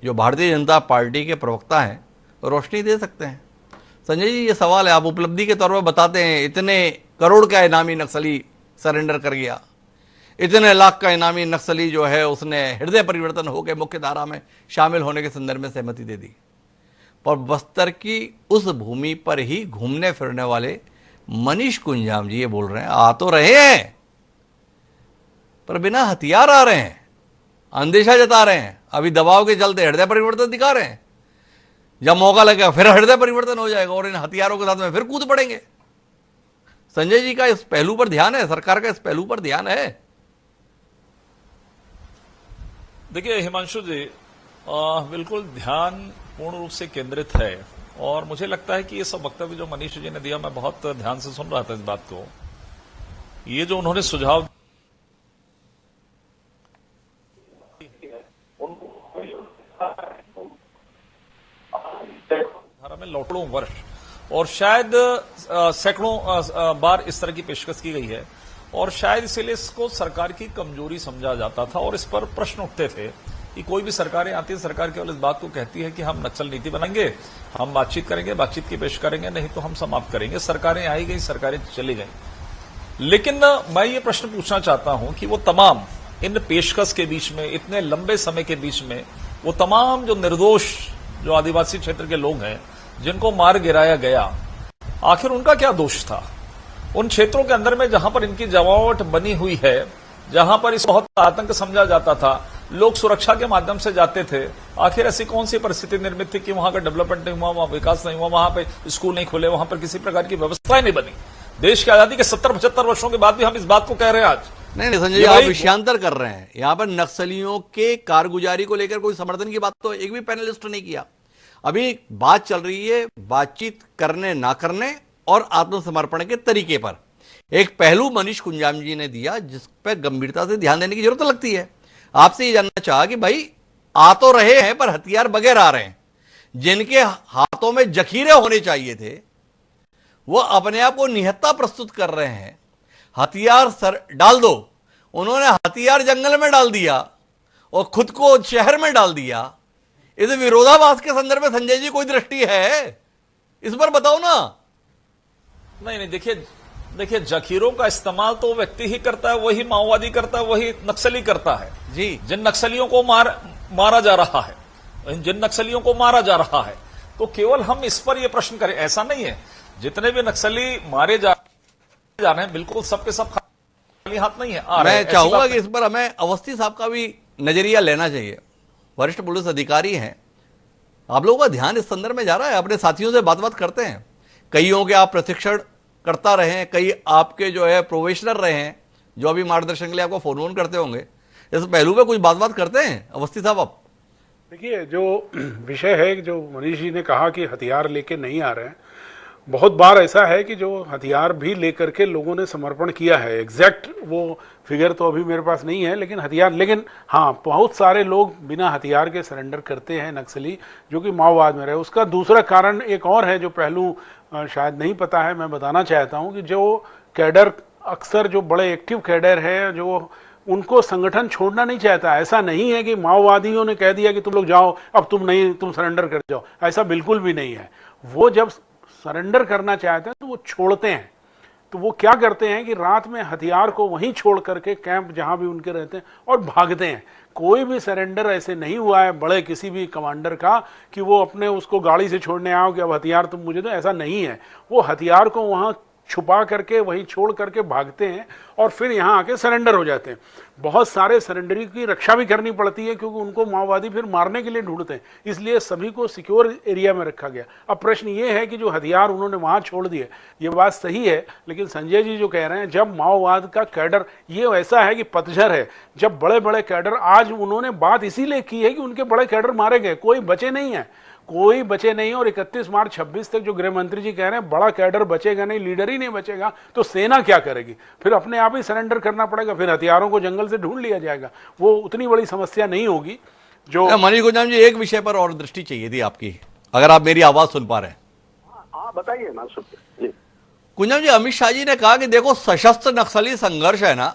जो भारतीय जनता पार्टी के प्रवक्ता हैं रोशनी दे सकते हैं। संजय जी, ये सवाल है, आप उपलब्धि के तौर पर बताते हैं इतने करोड़ का इनामी नक्सली सरेंडर कर गया, इतने लाख का इनामी नक्सली जो है उसने हृदय परिवर्तन होकर मुख्य धारा में शामिल होने के संदर्भ में सहमति दे दी, और बस्तर की उस भूमि पर ही घूमने फिरने वाले मनीष कुंजाम जी ये बोल रहे हैं, आ तो रहे हैं पर बिना हथियार आ रहे हैं, अंदेशा जता रहे हैं, अभी दबाव के चलते हृदय परिवर्तन दिखा रहे हैं, जब मौका लगेगा फिर हृदय परिवर्तन हो जाएगा और इन हथियारों के साथ में फिर कूद पड़ेंगे। संजय जी का इस पहलू पर ध्यान है, सरकार का इस पहलू पर ध्यान है? देखिए हिमांशु जी, बिल्कुल ध्यान पूर्ण रूप से केंद्रित है और मुझे लगता है कि ये सब वक्तव्य जो मनीष जी ने दिया, मैं बहुत ध्यान से सुन रहा था इस बात को। ये जो उन्होंने सुझाव धारा में लौटड़ों वर्ष और शायद सैकड़ों बार इस तरह की पेशकश की गई है और शायद इसीलिए इसको सरकार की कमजोरी समझा जाता था और इस पर प्रश्न उठते थे कि कोई भी सरकारें आती है, सरकार केवल इस बात को कहती है कि हम नक्सल नीति बनाएंगे, हम बातचीत करेंगे, बातचीत की पेश करेंगे, नहीं तो हम समाप्त करेंगे। सरकारें आई गई, सरकारें चली गई। लेकिन मैं ये प्रश्न पूछना चाहता हूं कि वो तमाम इन पेशकश के बीच में, इतने लंबे समय के बीच में, वो तमाम जो निर्दोष जो आदिवासी क्षेत्र के लोग हैं जिनको मार गिराया गया, आखिर उनका क्या दोष था? उन क्षेत्रों के अंदर में जहां पर इनकी जमावट बनी हुई है, जहां पर इस बहुत आतंक समझा जाता था, लोग सुरक्षा के माध्यम से जाते थे, आखिर ऐसी कौन सी परिस्थिति निर्मित थी कि वहां का डेवलपमेंट नहीं हुआ, वहां विकास नहीं हुआ, वहां पे स्कूल नहीं खुले, वहां पर किसी प्रकार की व्यवस्थाएं नहीं बनी? देश की आजादी के 70-75 वर्षों के बाद भी हम इस बात को कह रहे हैं आज। नहीं संजय जी, आप विषयांतर कर रहे हैं। यहां पर नक्सलियों के कारगुजारी को लेकर कोई समर्थन की बात तो एक भी पैनलिस्ट ने किया। अभी बात चल रही है बातचीत करने ना करने और आत्मसमर्पण के तरीके पर। एक पहलू मनीष कुंजाम जी ने दिया जिस पर गंभीरता से ध्यान देने की जरूरत लगती है। आपसे ये जानना चाहा कि भाई आ तो रहे हैं पर हथियार बगैर आ रहे हैं। जिनके हाथों में जखीरे होने चाहिए थे वो अपने आप को निहत्था प्रस्तुत कर रहे हैं। हथियार सर डाल दो, उन्होंने हथियार जंगल में डाल दिया और खुद को शहर में डाल दिया। इस विरोधाभास के संदर्भ में संजय जी कोई दृष्टि है इस पर बताओ ना। नहीं, देखिए जखीरों का इस्तेमाल तो व्यक्ति ही करता है, वही माओवादी करता है, वही नक्सली करता है जी। जिन नक्सलियों को मारा जा रहा है, जिन नक्सलियों को मारा जा रहा है, तो केवल हम इस पर यह प्रश्न करें, ऐसा नहीं है। जितने भी नक्सली मारे जा रहे हैं बिल्कुल सबके सब खाली हाथ नहीं है। मैं चाहूंगा कि इस पर हमें अवस्थी साहब का भी नजरिया लेना चाहिए। वरिष्ठ पुलिस अधिकारी हैं, आप लोगों का ध्यान इस संदर्भ में जा रहा है? अपने साथियों से बात करते हैं, कईयों के आप प्रशिक्षण करता रहे हैं, कई आपके जो है प्रोफेशनल रहे हैं जो अभी मार्गदर्शन के लिए आपको फोन करते होंगे। इस पहलू पे कुछ बात करते हैं अवस्थी साहब आप? देखिए, जो विषय है, जो मनीष जी ने कहा कि हथियार लेके नहीं आ रहे हैं, बहुत बार ऐसा है कि जो हथियार भी लेकर के लोगों ने समर्पण किया है। एग्जैक्ट वो फिगर तो अभी मेरे पास नहीं है, लेकिन हाँ, बहुत सारे लोग बिना हथियार के सरेंडर करते हैं नक्सली, जो कि माओवाद में रहे। उसका दूसरा कारण एक और है जो पहलू शायद नहीं पता है, मैं बताना चाहता हूं कि जो कैडर, अक्सर जो बड़े एक्टिव कैडर है, जो उनको संगठन छोड़ना नहीं चाहता। ऐसा नहीं है कि माओवादियों ने कह दिया कि तुम लोग जाओ, अब तुम सरेंडर कर जाओ, ऐसा बिल्कुल भी नहीं है। वो जब सरेंडर करना चाहते हैं तो वो छोड़ते हैं। तो वो क्या करते हैं कि रात में हथियार को वहीं छोड़ करके कैंप जहां भी उनके रहते हैं और भागते हैं। कोई भी सरेंडर ऐसे नहीं हुआ है बड़े किसी भी कमांडर का कि वो अपने उसको गाड़ी से छोड़ने आओ कि अब हथियार तुम मुझे दो, ऐसा नहीं है। वो हथियार को वहां छुपा करके वहीं छोड़ करके भागते हैं और फिर यहां आके सरेंडर हो जाते हैं। बहुत सारे सरेंडरी की रक्षा भी करनी पड़ती है क्योंकि उनको माओवादी फिर मारने के लिए ढूंढते हैं, इसलिए सभी को सिक्योर एरिया में रखा गया। अब प्रश्न ये है कि जो हथियार उन्होंने वहां छोड़ दिए, ये बात सही है, लेकिन संजय जी जो कह रहे हैं, जब माओवाद का कैडर, ये ऐसा है कि पतझड़ है, जब बड़े बड़े कैडर, आज उन्होंने बात इसीलिए की है कि उनके बड़े कैडर मारे गए, कोई बचे नहीं है, कोई बचे नहीं। और 31 मार्च 26 तक जो गृह मंत्री जी कह रहे हैं बड़ा कैडर बचेगा नहीं, लीडर ही नहीं बचेगा, तो सेना क्या करेगी? फिर अपने आप ही सरेंडर करना पड़ेगा, फिर हथियारों को जंगल से ढूंढ लिया जाएगा। वो उतनी बड़ी समस्या नहीं होगी। जो मनीष कुंजाम जी, एक विषय पर और दृष्टि चाहिए थी आपकी, अगर आप मेरी आवाज सुन पा रहे हैं। हाँ बताइए ना। कुंजाम जी, अमित शाह जी ने कहा कि देखो सशस्त्र नक्सली संघर्ष है ना,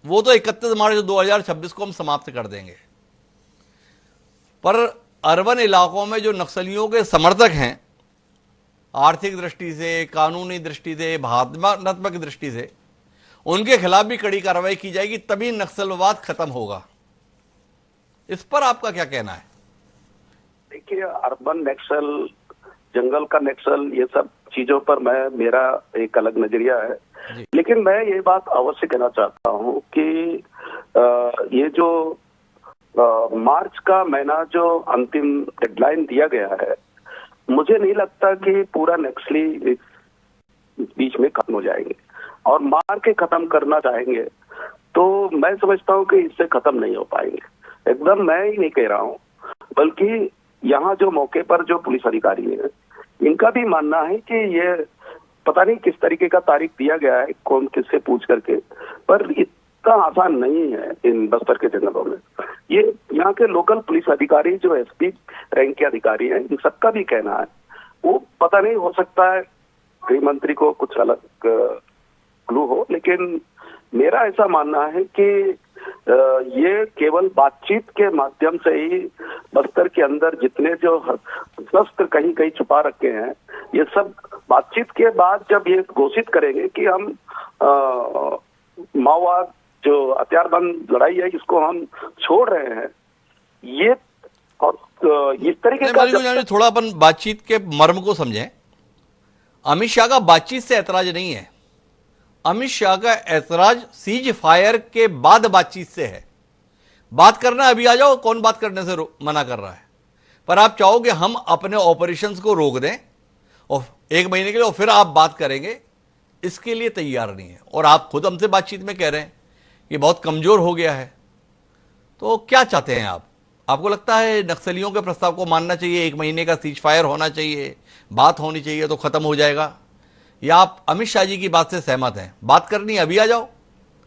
वो तो 31 मार्च 2026 को हम समाप्त कर देंगे, पर अर्बन इलाकों में जो नक्सलियों के समर्थक हैं, आर्थिक दृष्टि से, कानूनी दृष्टि से, भावनात्मक दृष्टि से, उनके खिलाफ भी कड़ी कार्रवाई की जाएगी, तभी नक्सलवाद खत्म होगा। इस पर आपका क्या कहना है? देखिए, अर्बन नक्सल, जंगल का नक्सल, ये सब चीजों पर मेरा एक अलग नजरिया है। लेकिन मैं ये बात अवश्य कहना चाहता हूँ कि ये जो मार्च का महीना जो अंतिम डेडलाइन दिया गया है, मुझे नहीं लगता कि पूरा नक्सली इस बीच में खत्म हो जाएंगे और मार के खत्म करना चाहेंगे तो मैं समझता हूँ कि इससे खत्म नहीं हो पाएंगे। एकदम मैं ही नहीं कह रहा हूँ, बल्कि यहाँ जो मौके पर जो पुलिस अधिकारी हैं, इनका भी मानना है कि ये पता नहीं किस तरीके का तारीख दिया गया है, कौन किससे पूछ करके, पर इतना आसान नहीं है इन बस्तर के जंगलों में। ये यहाँ के लोकल पुलिस अधिकारी जो एसपी रैंक के अधिकारी हैं, इन सबका भी कहना है, वो पता नहीं, हो सकता है गृह मंत्री को कुछ अलग क्लू हो, लेकिन मेरा ऐसा मानना है कि ये केवल बातचीत के माध्यम से ही बस्तर के अंदर जितने जो शस्त्र कहीं कहीं छुपा रखे हैं, ये सब बातचीत के बाद जब ये घोषित करेंगे कि हम माओवाद जो हथियारबंद लड़ाई है इसको हम छोड़ रहे हैं, ये और इस तरीके का थोड़ा अपन बातचीत के मर्म को समझें। अमित शाह का बातचीत से ऐतराज नहीं है, अमित शाह का ऐतराज सीज फायर के बाद बातचीत से है। बात करना अभी आ जाओ, कौन बात करने से मना कर रहा है, पर आप चाहो कि हम अपने ऑपरेशंस को रोक दें और 1 महीने के लिए और फिर आप बात करेंगे, इसके लिए तैयार नहीं है। और आप खुद हमसे बातचीत में कह रहे हैं कि बहुत कमजोर हो गया है, तो क्या चाहते हैं आप? आपको लगता है नक्सलियों के प्रस्ताव को मानना चाहिए, 1 महीने का सीज फायर होना चाहिए, बात होनी चाहिए तो खत्म हो जाएगा, या आप अमित शाह जी की बात से सहमत हैं? बात करनी अभी आ जाओ,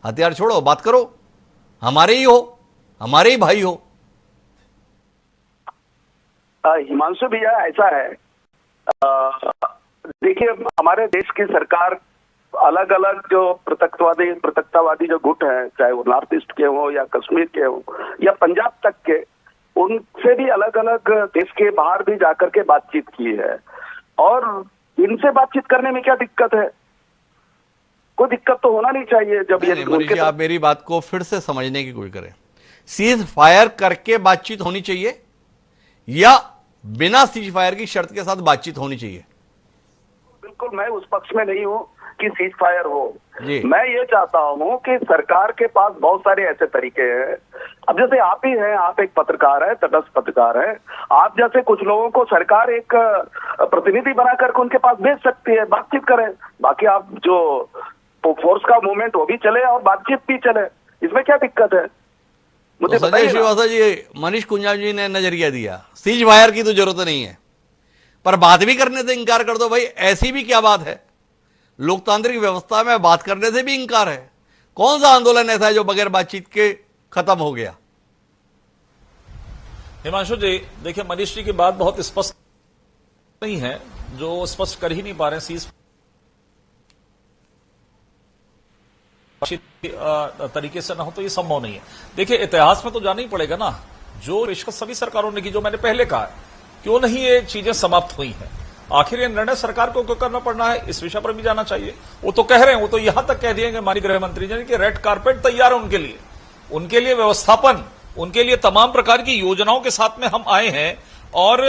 हथियार छोड़ो, बात करो, हमारे ही हो, हमारे ही भाई हो। हिमांशु भैया, ऐसा है, देखिए हमारे देश की सरकार अलग अलग जो पृथकतावादी जो गुट हैं, चाहे वो नॉर्थ ईस्ट के हो या कश्मीर के हो या पंजाब तक के, उनसे भी अलग अलग देश के बाहर भी जाकर के बातचीत की है। और इनसे बातचीत करने में क्या दिक्कत है? कोई दिक्कत तो होना नहीं चाहिए। जब ये मनीष जी, आप मेरी बात को फिर से समझने की कोशिश करें। सीज फायर करके बातचीत होनी चाहिए या बिना सीज फायर की शर्त के साथ बातचीत होनी चाहिए? बिल्कुल, मैं उस पक्ष में नहीं हूं कि सीज फायर हो। मैं ये चाहता हूं कि सरकार के पास बहुत सारे ऐसे तरीके हैं। अब जैसे आप ही हैं, आप एक पत्रकार है, तटस्थ पत्रकार है, आप जैसे कुछ लोगों को सरकार एक प्रतिनिधि बनाकर उनके पास भेज सकती है, बातचीत करें। बाकी आप जो फोर्स का मूवमेंट वो भी चले और बातचीत भी चले, इसमें क्या दिक्कत है? मुझे तो संजय श्रीवास्तव जी, मनीष कुंजाम जी ने नजरिया दिया, सीज फायर की तो जरूरत नहीं है, पर बात भी करने से इंकार कर दो। भाई ऐसी भी क्या बात है? लोकतांत्रिक व्यवस्था में बात करने से भी इंकार है। कौन सा आंदोलन ऐसा है जो बगैर बातचीत के खत्म हो गया? हिमांशु जी, देखिए मनीष जी की बात बहुत स्पष्ट नहीं है, जो स्पष्ट कर ही नहीं पा रहे हैं सीज तरीके से ना हो तो ये संभव नहीं है। देखिए इतिहास में तो जाना ही पड़ेगा ना, जो रिश्वत सभी सरकारों ने की, जो मैंने पहले कहा है, क्यों नहीं ये चीजें समाप्त हुई हैं। आखिर ये निर्णय सरकार को क्यों करना पड़ना है, इस विषय पर भी जाना चाहिए। वो तो कह रहे हैं, वो तो यहां तक कह दिए माननीय गृह मंत्री जी कि रेड कारपेट तैयार है उनके लिए व्यवस्थापन, उनके लिए तमाम प्रकार की योजनाओं के साथ में हम आए हैं और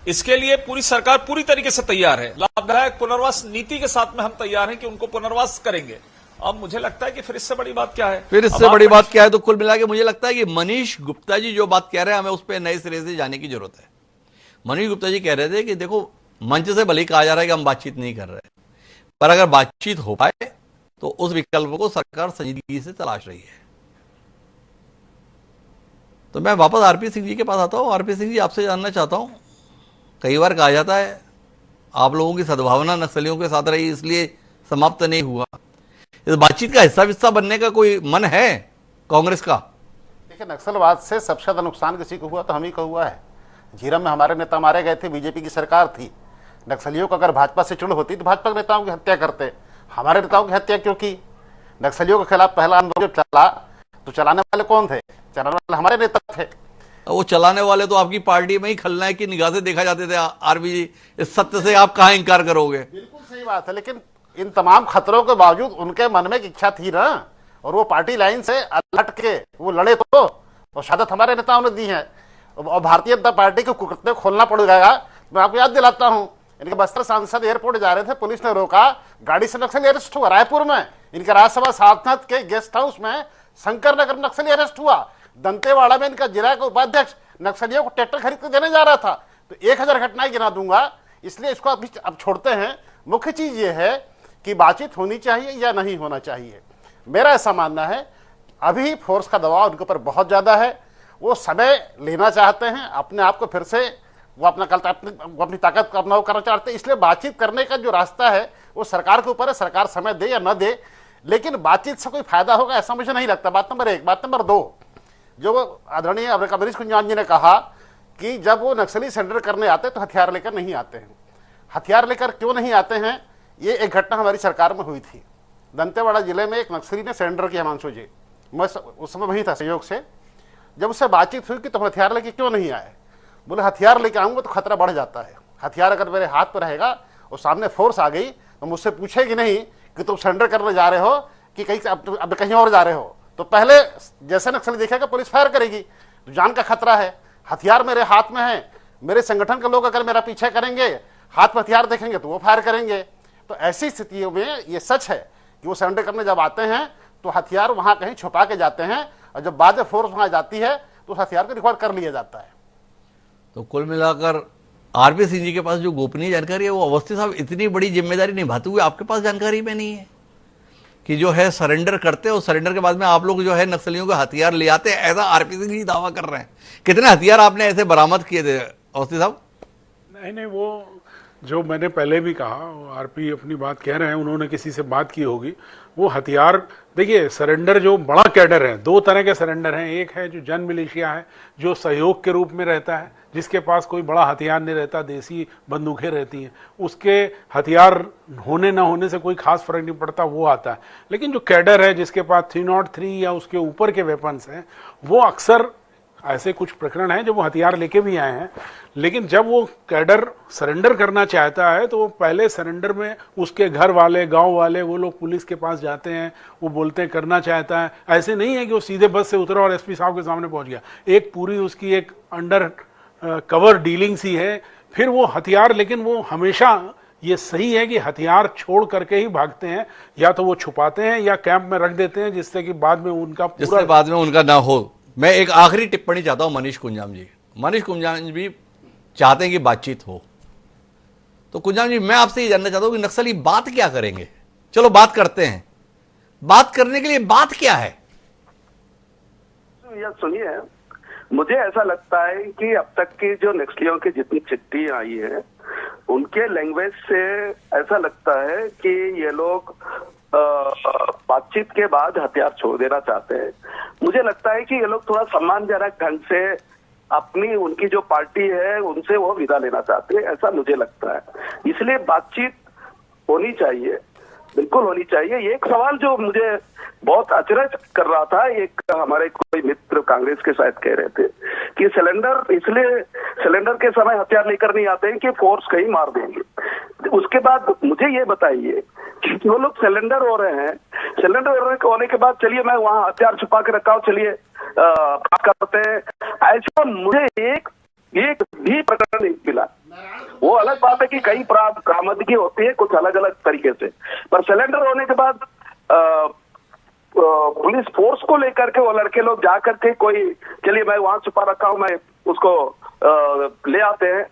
इसके लिए पूरी सरकार पूरी तरीके से तैयार है। लाभदायक पुनर्वास नीति के साथ में हम तैयार हैं कि उनको पुनर्वास करेंगे। अब मुझे लगता है कि फिर इससे बड़ी बात क्या है? फिर इससे बड़ी बात क्या है? तो कुल मिला के मुझे लगता है कि मनीष गुप्ता जी जो बात कह रहे हैं, हमें उस पर नए सिरे से जाने की जरूरत है। मनीष गुप्ता जी कह रहे थे कि देखो, मंच से भले ही कहा जा रहा है कि हम बातचीत नहीं कर रहे, पर अगर बातचीत हो पाए तो उस विकल्प को सरकार संजीदगी से तलाश रही है। तो मैं वापस आरपी सिंह जी के पास आता हूं। आरपी सिंह जी, आपसे जानना चाहता हूं, कई बार कहा जाता है आप लोगों की सद्भावना नक्सलियों के साथ रही, इसलिए समाप्त नहीं हुआ। इस बातचीत का हिस्सा बनने का कोई मन है कांग्रेस का? देखिए, नक्सलवाद से सबसे ज्यादा नुकसान किसी को हुआ तो हम ही को हुआ है। झीरम में हमारे नेता मारे गए थे, बीजेपी की सरकार थी। नक्सलियों को अगर भाजपा से चिढ़ होती तो भाजपा के नेताओं की हत्या करते, हमारे नेताओं की हत्या क्यों की? नक्सलियों के खिलाफ पहला आंदोलन जो चला तो चलाने वाले कौन थे? चलाने वाले हमारे नेता थे। वो चलाने वाले तो आपकी पार्टी में ही खलनायक की निगाह से देखा जाते थे। आरबी जी, इस सत्य से आप कहां इंकार करोगे? बिल्कुल सही बात है, लेकिन इन तमाम खतरों के बावजूद उनके मन में एक इच्छा थी ना, और वो पार्टी लाइन से अलट के वो लड़े तो, और शहादत हमारे नेताओं ने दी है। और भारतीय जनता पार्टी के कुकर्ते खोलना पड़ेगा। मैं आपको याद दिलाता हूं, इनके बस्तर सांसद एयरपोर्ट जा रहे थे, पुलिस ने रोका, गाड़ी से नक्सली अरेस्ट हुआ रायपुर में। इनके राज्यसभा सांसद के गेस्ट हाउस में शंकर नगर नक्सली अरेस्ट हुआ। दंतेवाड़ा में इनका जिला का उपाध्यक्ष नक्सलियों को ट्रैक्टर खरीद कर देने जा रहा था। तो 1000 घटनाएं गिना दूंगा, इसलिए इसको अब छोड़ते हैं। मुख्य चीज ये है कि बातचीत होनी चाहिए या नहीं होना चाहिए। मेरा ऐसा मानना है अभी फोर्स का दबाव उनके ऊपर बहुत ज्यादा है, वो समय लेना चाहते हैं, अपने आप को फिर से वो अपनी ताकत का अपना वो करना चाहते हैं। इसलिए बातचीत करने का जो रास्ता है वो सरकार के ऊपर है, सरकार समय दे या न दे, लेकिन बातचीत से कोई फायदा होगा ऐसा मुझे नहीं लगता। बात नंबर 1। बात नंबर 2, जो आदरणीय मनीष कुंजाम जी ने कहा कि जब वो नक्सली सरेंडर करने आते हैं तो हथियार लेकर नहीं आते हैं। हथियार लेकर क्यों नहीं आते हैं, ये एक घटना हमारी सरकार में हुई थी। दंतेवाड़ा जिले में एक नक्सली ने सरेंडर किया, हिमांशु जी, मैं उस समय वही था सहयोग से। जब उससे बातचीत हुई कि तुम हथियार लेके क्यों नहीं आए, बोले हथियार लेके आऊंगा तो खतरा बढ़ जाता है। हथियार अगर मेरे हाथ पर रहेगा और सामने फोर्स आ गई तो मुझसे पूछेगी नहीं कि तुम सरेंडर करने जा रहे हो कि कहीं अब कहीं और जा रहे हो, तो पहले जैसे नक्सली देखेगा पुलिस फायर करेगी, तो जान का खतरा है। हथियार मेरे हाथ में है, मेरे संगठन के लोग अगर मेरा पीछे करेंगे, हाथ पर हथियार देखेंगे तो वो फायर करेंगे। तो ऐसी स्थितियों में ये सच है कि वो सरेंडर करने जब आते हैं तो हथियार वहां कहीं छुपा के जाते हैं, और जब बाद में फोर्स वहां जाती है तो उस हथियार को रिकवर कर लिया जाता है। तो कुल मिलाकर आरपी सिंह जी के पास जो गोपनीय जानकारी है वो अवस्थी साहब इतनी बड़ी जिम्मेदारी निभाते हुए आपके पास जानकारी में नहीं है कि जो है सरेंडर करते और सरेंडर के बाद में आप लोग जो है नक्सलियों के हथियार ले आते, ऐसा आरपी सिंह जी दावा कर रहे हैं। कितने हथियार आपने ऐसे बरामद किए थे अवस्थी साहब? नहीं, वो जो मैंने पहले भी कहा, आरपी अपनी बात कह रहे हैं, उन्होंने किसी से बात की होगी। वो हथियार देखिए, सरेंडर जो बड़ा कैडर है, 2 तरह के सरेंडर हैं। एक है जो जन मिलिशिया है, जो सहयोग के रूप में रहता है, जिसके पास कोई बड़ा हथियार नहीं रहता, देसी बंदूकें रहती हैं, उसके हथियार होने ना होने से कोई खास फर्क नहीं पड़ता, वो आता है। लेकिन जो कैडर है, जिसके पास 303 या उसके ऊपर के वेपन्स हैं, वो अक्सर ऐसे कुछ प्रकरण हैं जब वो हथियार लेके भी आए हैं। लेकिन जब वो कैडर सरेंडर करना चाहता है तो वो पहले सरेंडर में उसके घर वाले, गांव वाले, वो लोग पुलिस के पास जाते हैं, वो बोलते हैं करना चाहता है। ऐसे नहीं है कि वो सीधे बस से उतरा और एसपी साहब के सामने पहुंच गया। एक पूरी उसकी एक अंडर कवर डीलिंग सी है। फिर वो हथियार, लेकिन वो हमेशा ये सही है कि हथियार छोड़ करके ही भागते हैं, या तो वो छुपाते हैं या कैंप में रख देते हैं, जिससे कि बाद में उनका पूरा बाद में उनका ना हो। मैं एक आखिरी टिप्पणी चाहता हूं मनीष कुंजाम जी। मनीष कुंजाम जी चाहते हैं कि बातचीत हो, तो कुंजाम जी मैं आपसे ये जानना चाहता हूं कि नक्सली बात क्या करेंगे? चलो बात करते हैं, बात करने के लिए बात क्या है? या सुनिए, मुझे ऐसा लगता है कि अब तक की जो नक्सलियों की जितनी चिट्ठी आई है, उनके लैंग्वेज से ऐसा लगता है कि ये लोग बातचीत के बाद हथियार छोड़ देना चाहते हैं। मुझे लगता है कि ये लोग थोड़ा सम्मानजनक ढंग से अपनी उनकी जो पार्टी है उनसे वो विदा लेना चाहते हैं, ऐसा मुझे लगता है। इसलिए बातचीत होनी चाहिए, बिल्कुल होनी चाहिए। एक सवाल जो मुझे बहुत अचरज कर रहा था, एक हमारे कोई मित्र कांग्रेस के शायद कह रहे थे कि सिलेंडर, इसलिए सिलेंडर के समय हथियार लेकर नहीं आते हैं कि फोर्स कहीं मार देंगे। उसके बाद मुझे ये बताइए कि जो लोग सिलेंडर हो रहे हैं, सिलेंडर होने के बाद चलिए मैं वहां हथियार छुपा के रखा हूं, चलिए बात करते हैं, ऐसा मुझे एक भी प्रकरण नहीं मिला। वो अलग बात है कि कई बरामदगी होती है कुछ अलग अलग तरीके से, पर सिलेंडर होने के बाद पुलिस फोर्स को लेकर के वो लड़के लोग जाकर के कोई चलिए मैं वहां छुपा रखा हूं, मैं उसको ले आते हैं,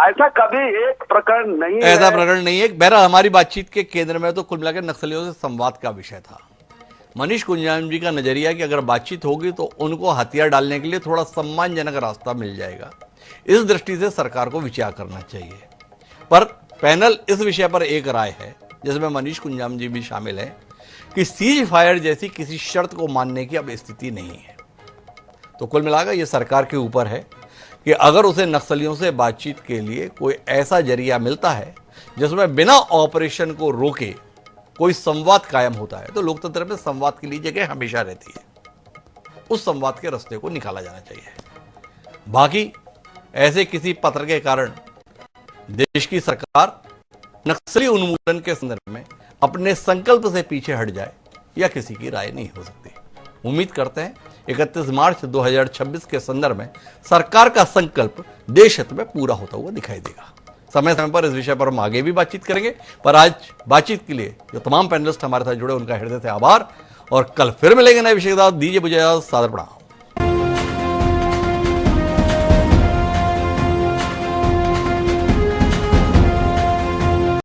ऐसा कभी एक प्रकरण नहीं है। ऐसा प्रकरण नहीं है। बहरहाल हमारी बातचीत के केंद्र में तो कुल मिलाकर नक्सलियों से संवाद का विषय था। मनीष कुंजाम जी का नजरिया कि अगर बातचीत होगी तो उनको हथियार डालने के लिए थोड़ा सम्मानजनक रास्ता मिल जाएगा। इस दृष्टि से सरकार को विचार करना चाहिए। पर पैनल इस विषय पर एक राय है, जिसमें मनीष कुंजाम जी भी शामिल हैं, कि सीज फायर जैसी किसी शर्त को मानने की अब स्थिति नहीं है। तो कुल मिलाकर यह सरकार के ऊपर है कि अगर उसे नक्सलियों से बातचीत के लिए कोई ऐसा जरिया मिलता है जिसमें बिना ऑपरेशन को रोके कोई संवाद कायम होता है, तो लोकतंत्र में संवाद के लिए जगह हमेशा रहती है। उस संवाद के रास्ते को निकाला जाना चाहिए। बाकी ऐसे किसी पत्र के कारण देश की सरकार नक्सली उन्मूलन के संदर्भ में अपने संकल्प से पीछे हट जाए, यह किसी की राय नहीं हो सकती। उम्मीद करते हैं 31 मार्च 2026 के संदर्भ में सरकार का संकल्प देश हित में पूरा होता हुआ दिखाई देगा। समय समय पर इस विषय पर हम आगे भी बातचीत करेंगे, पर आज बातचीत के लिए जो तमाम पैनलिस्ट हमारे साथ जुड़े उनका हृदय से आभार और कल फिर मिलेंगे नए विषय के साथ। दीजिए मुझे सादर प्रणाम।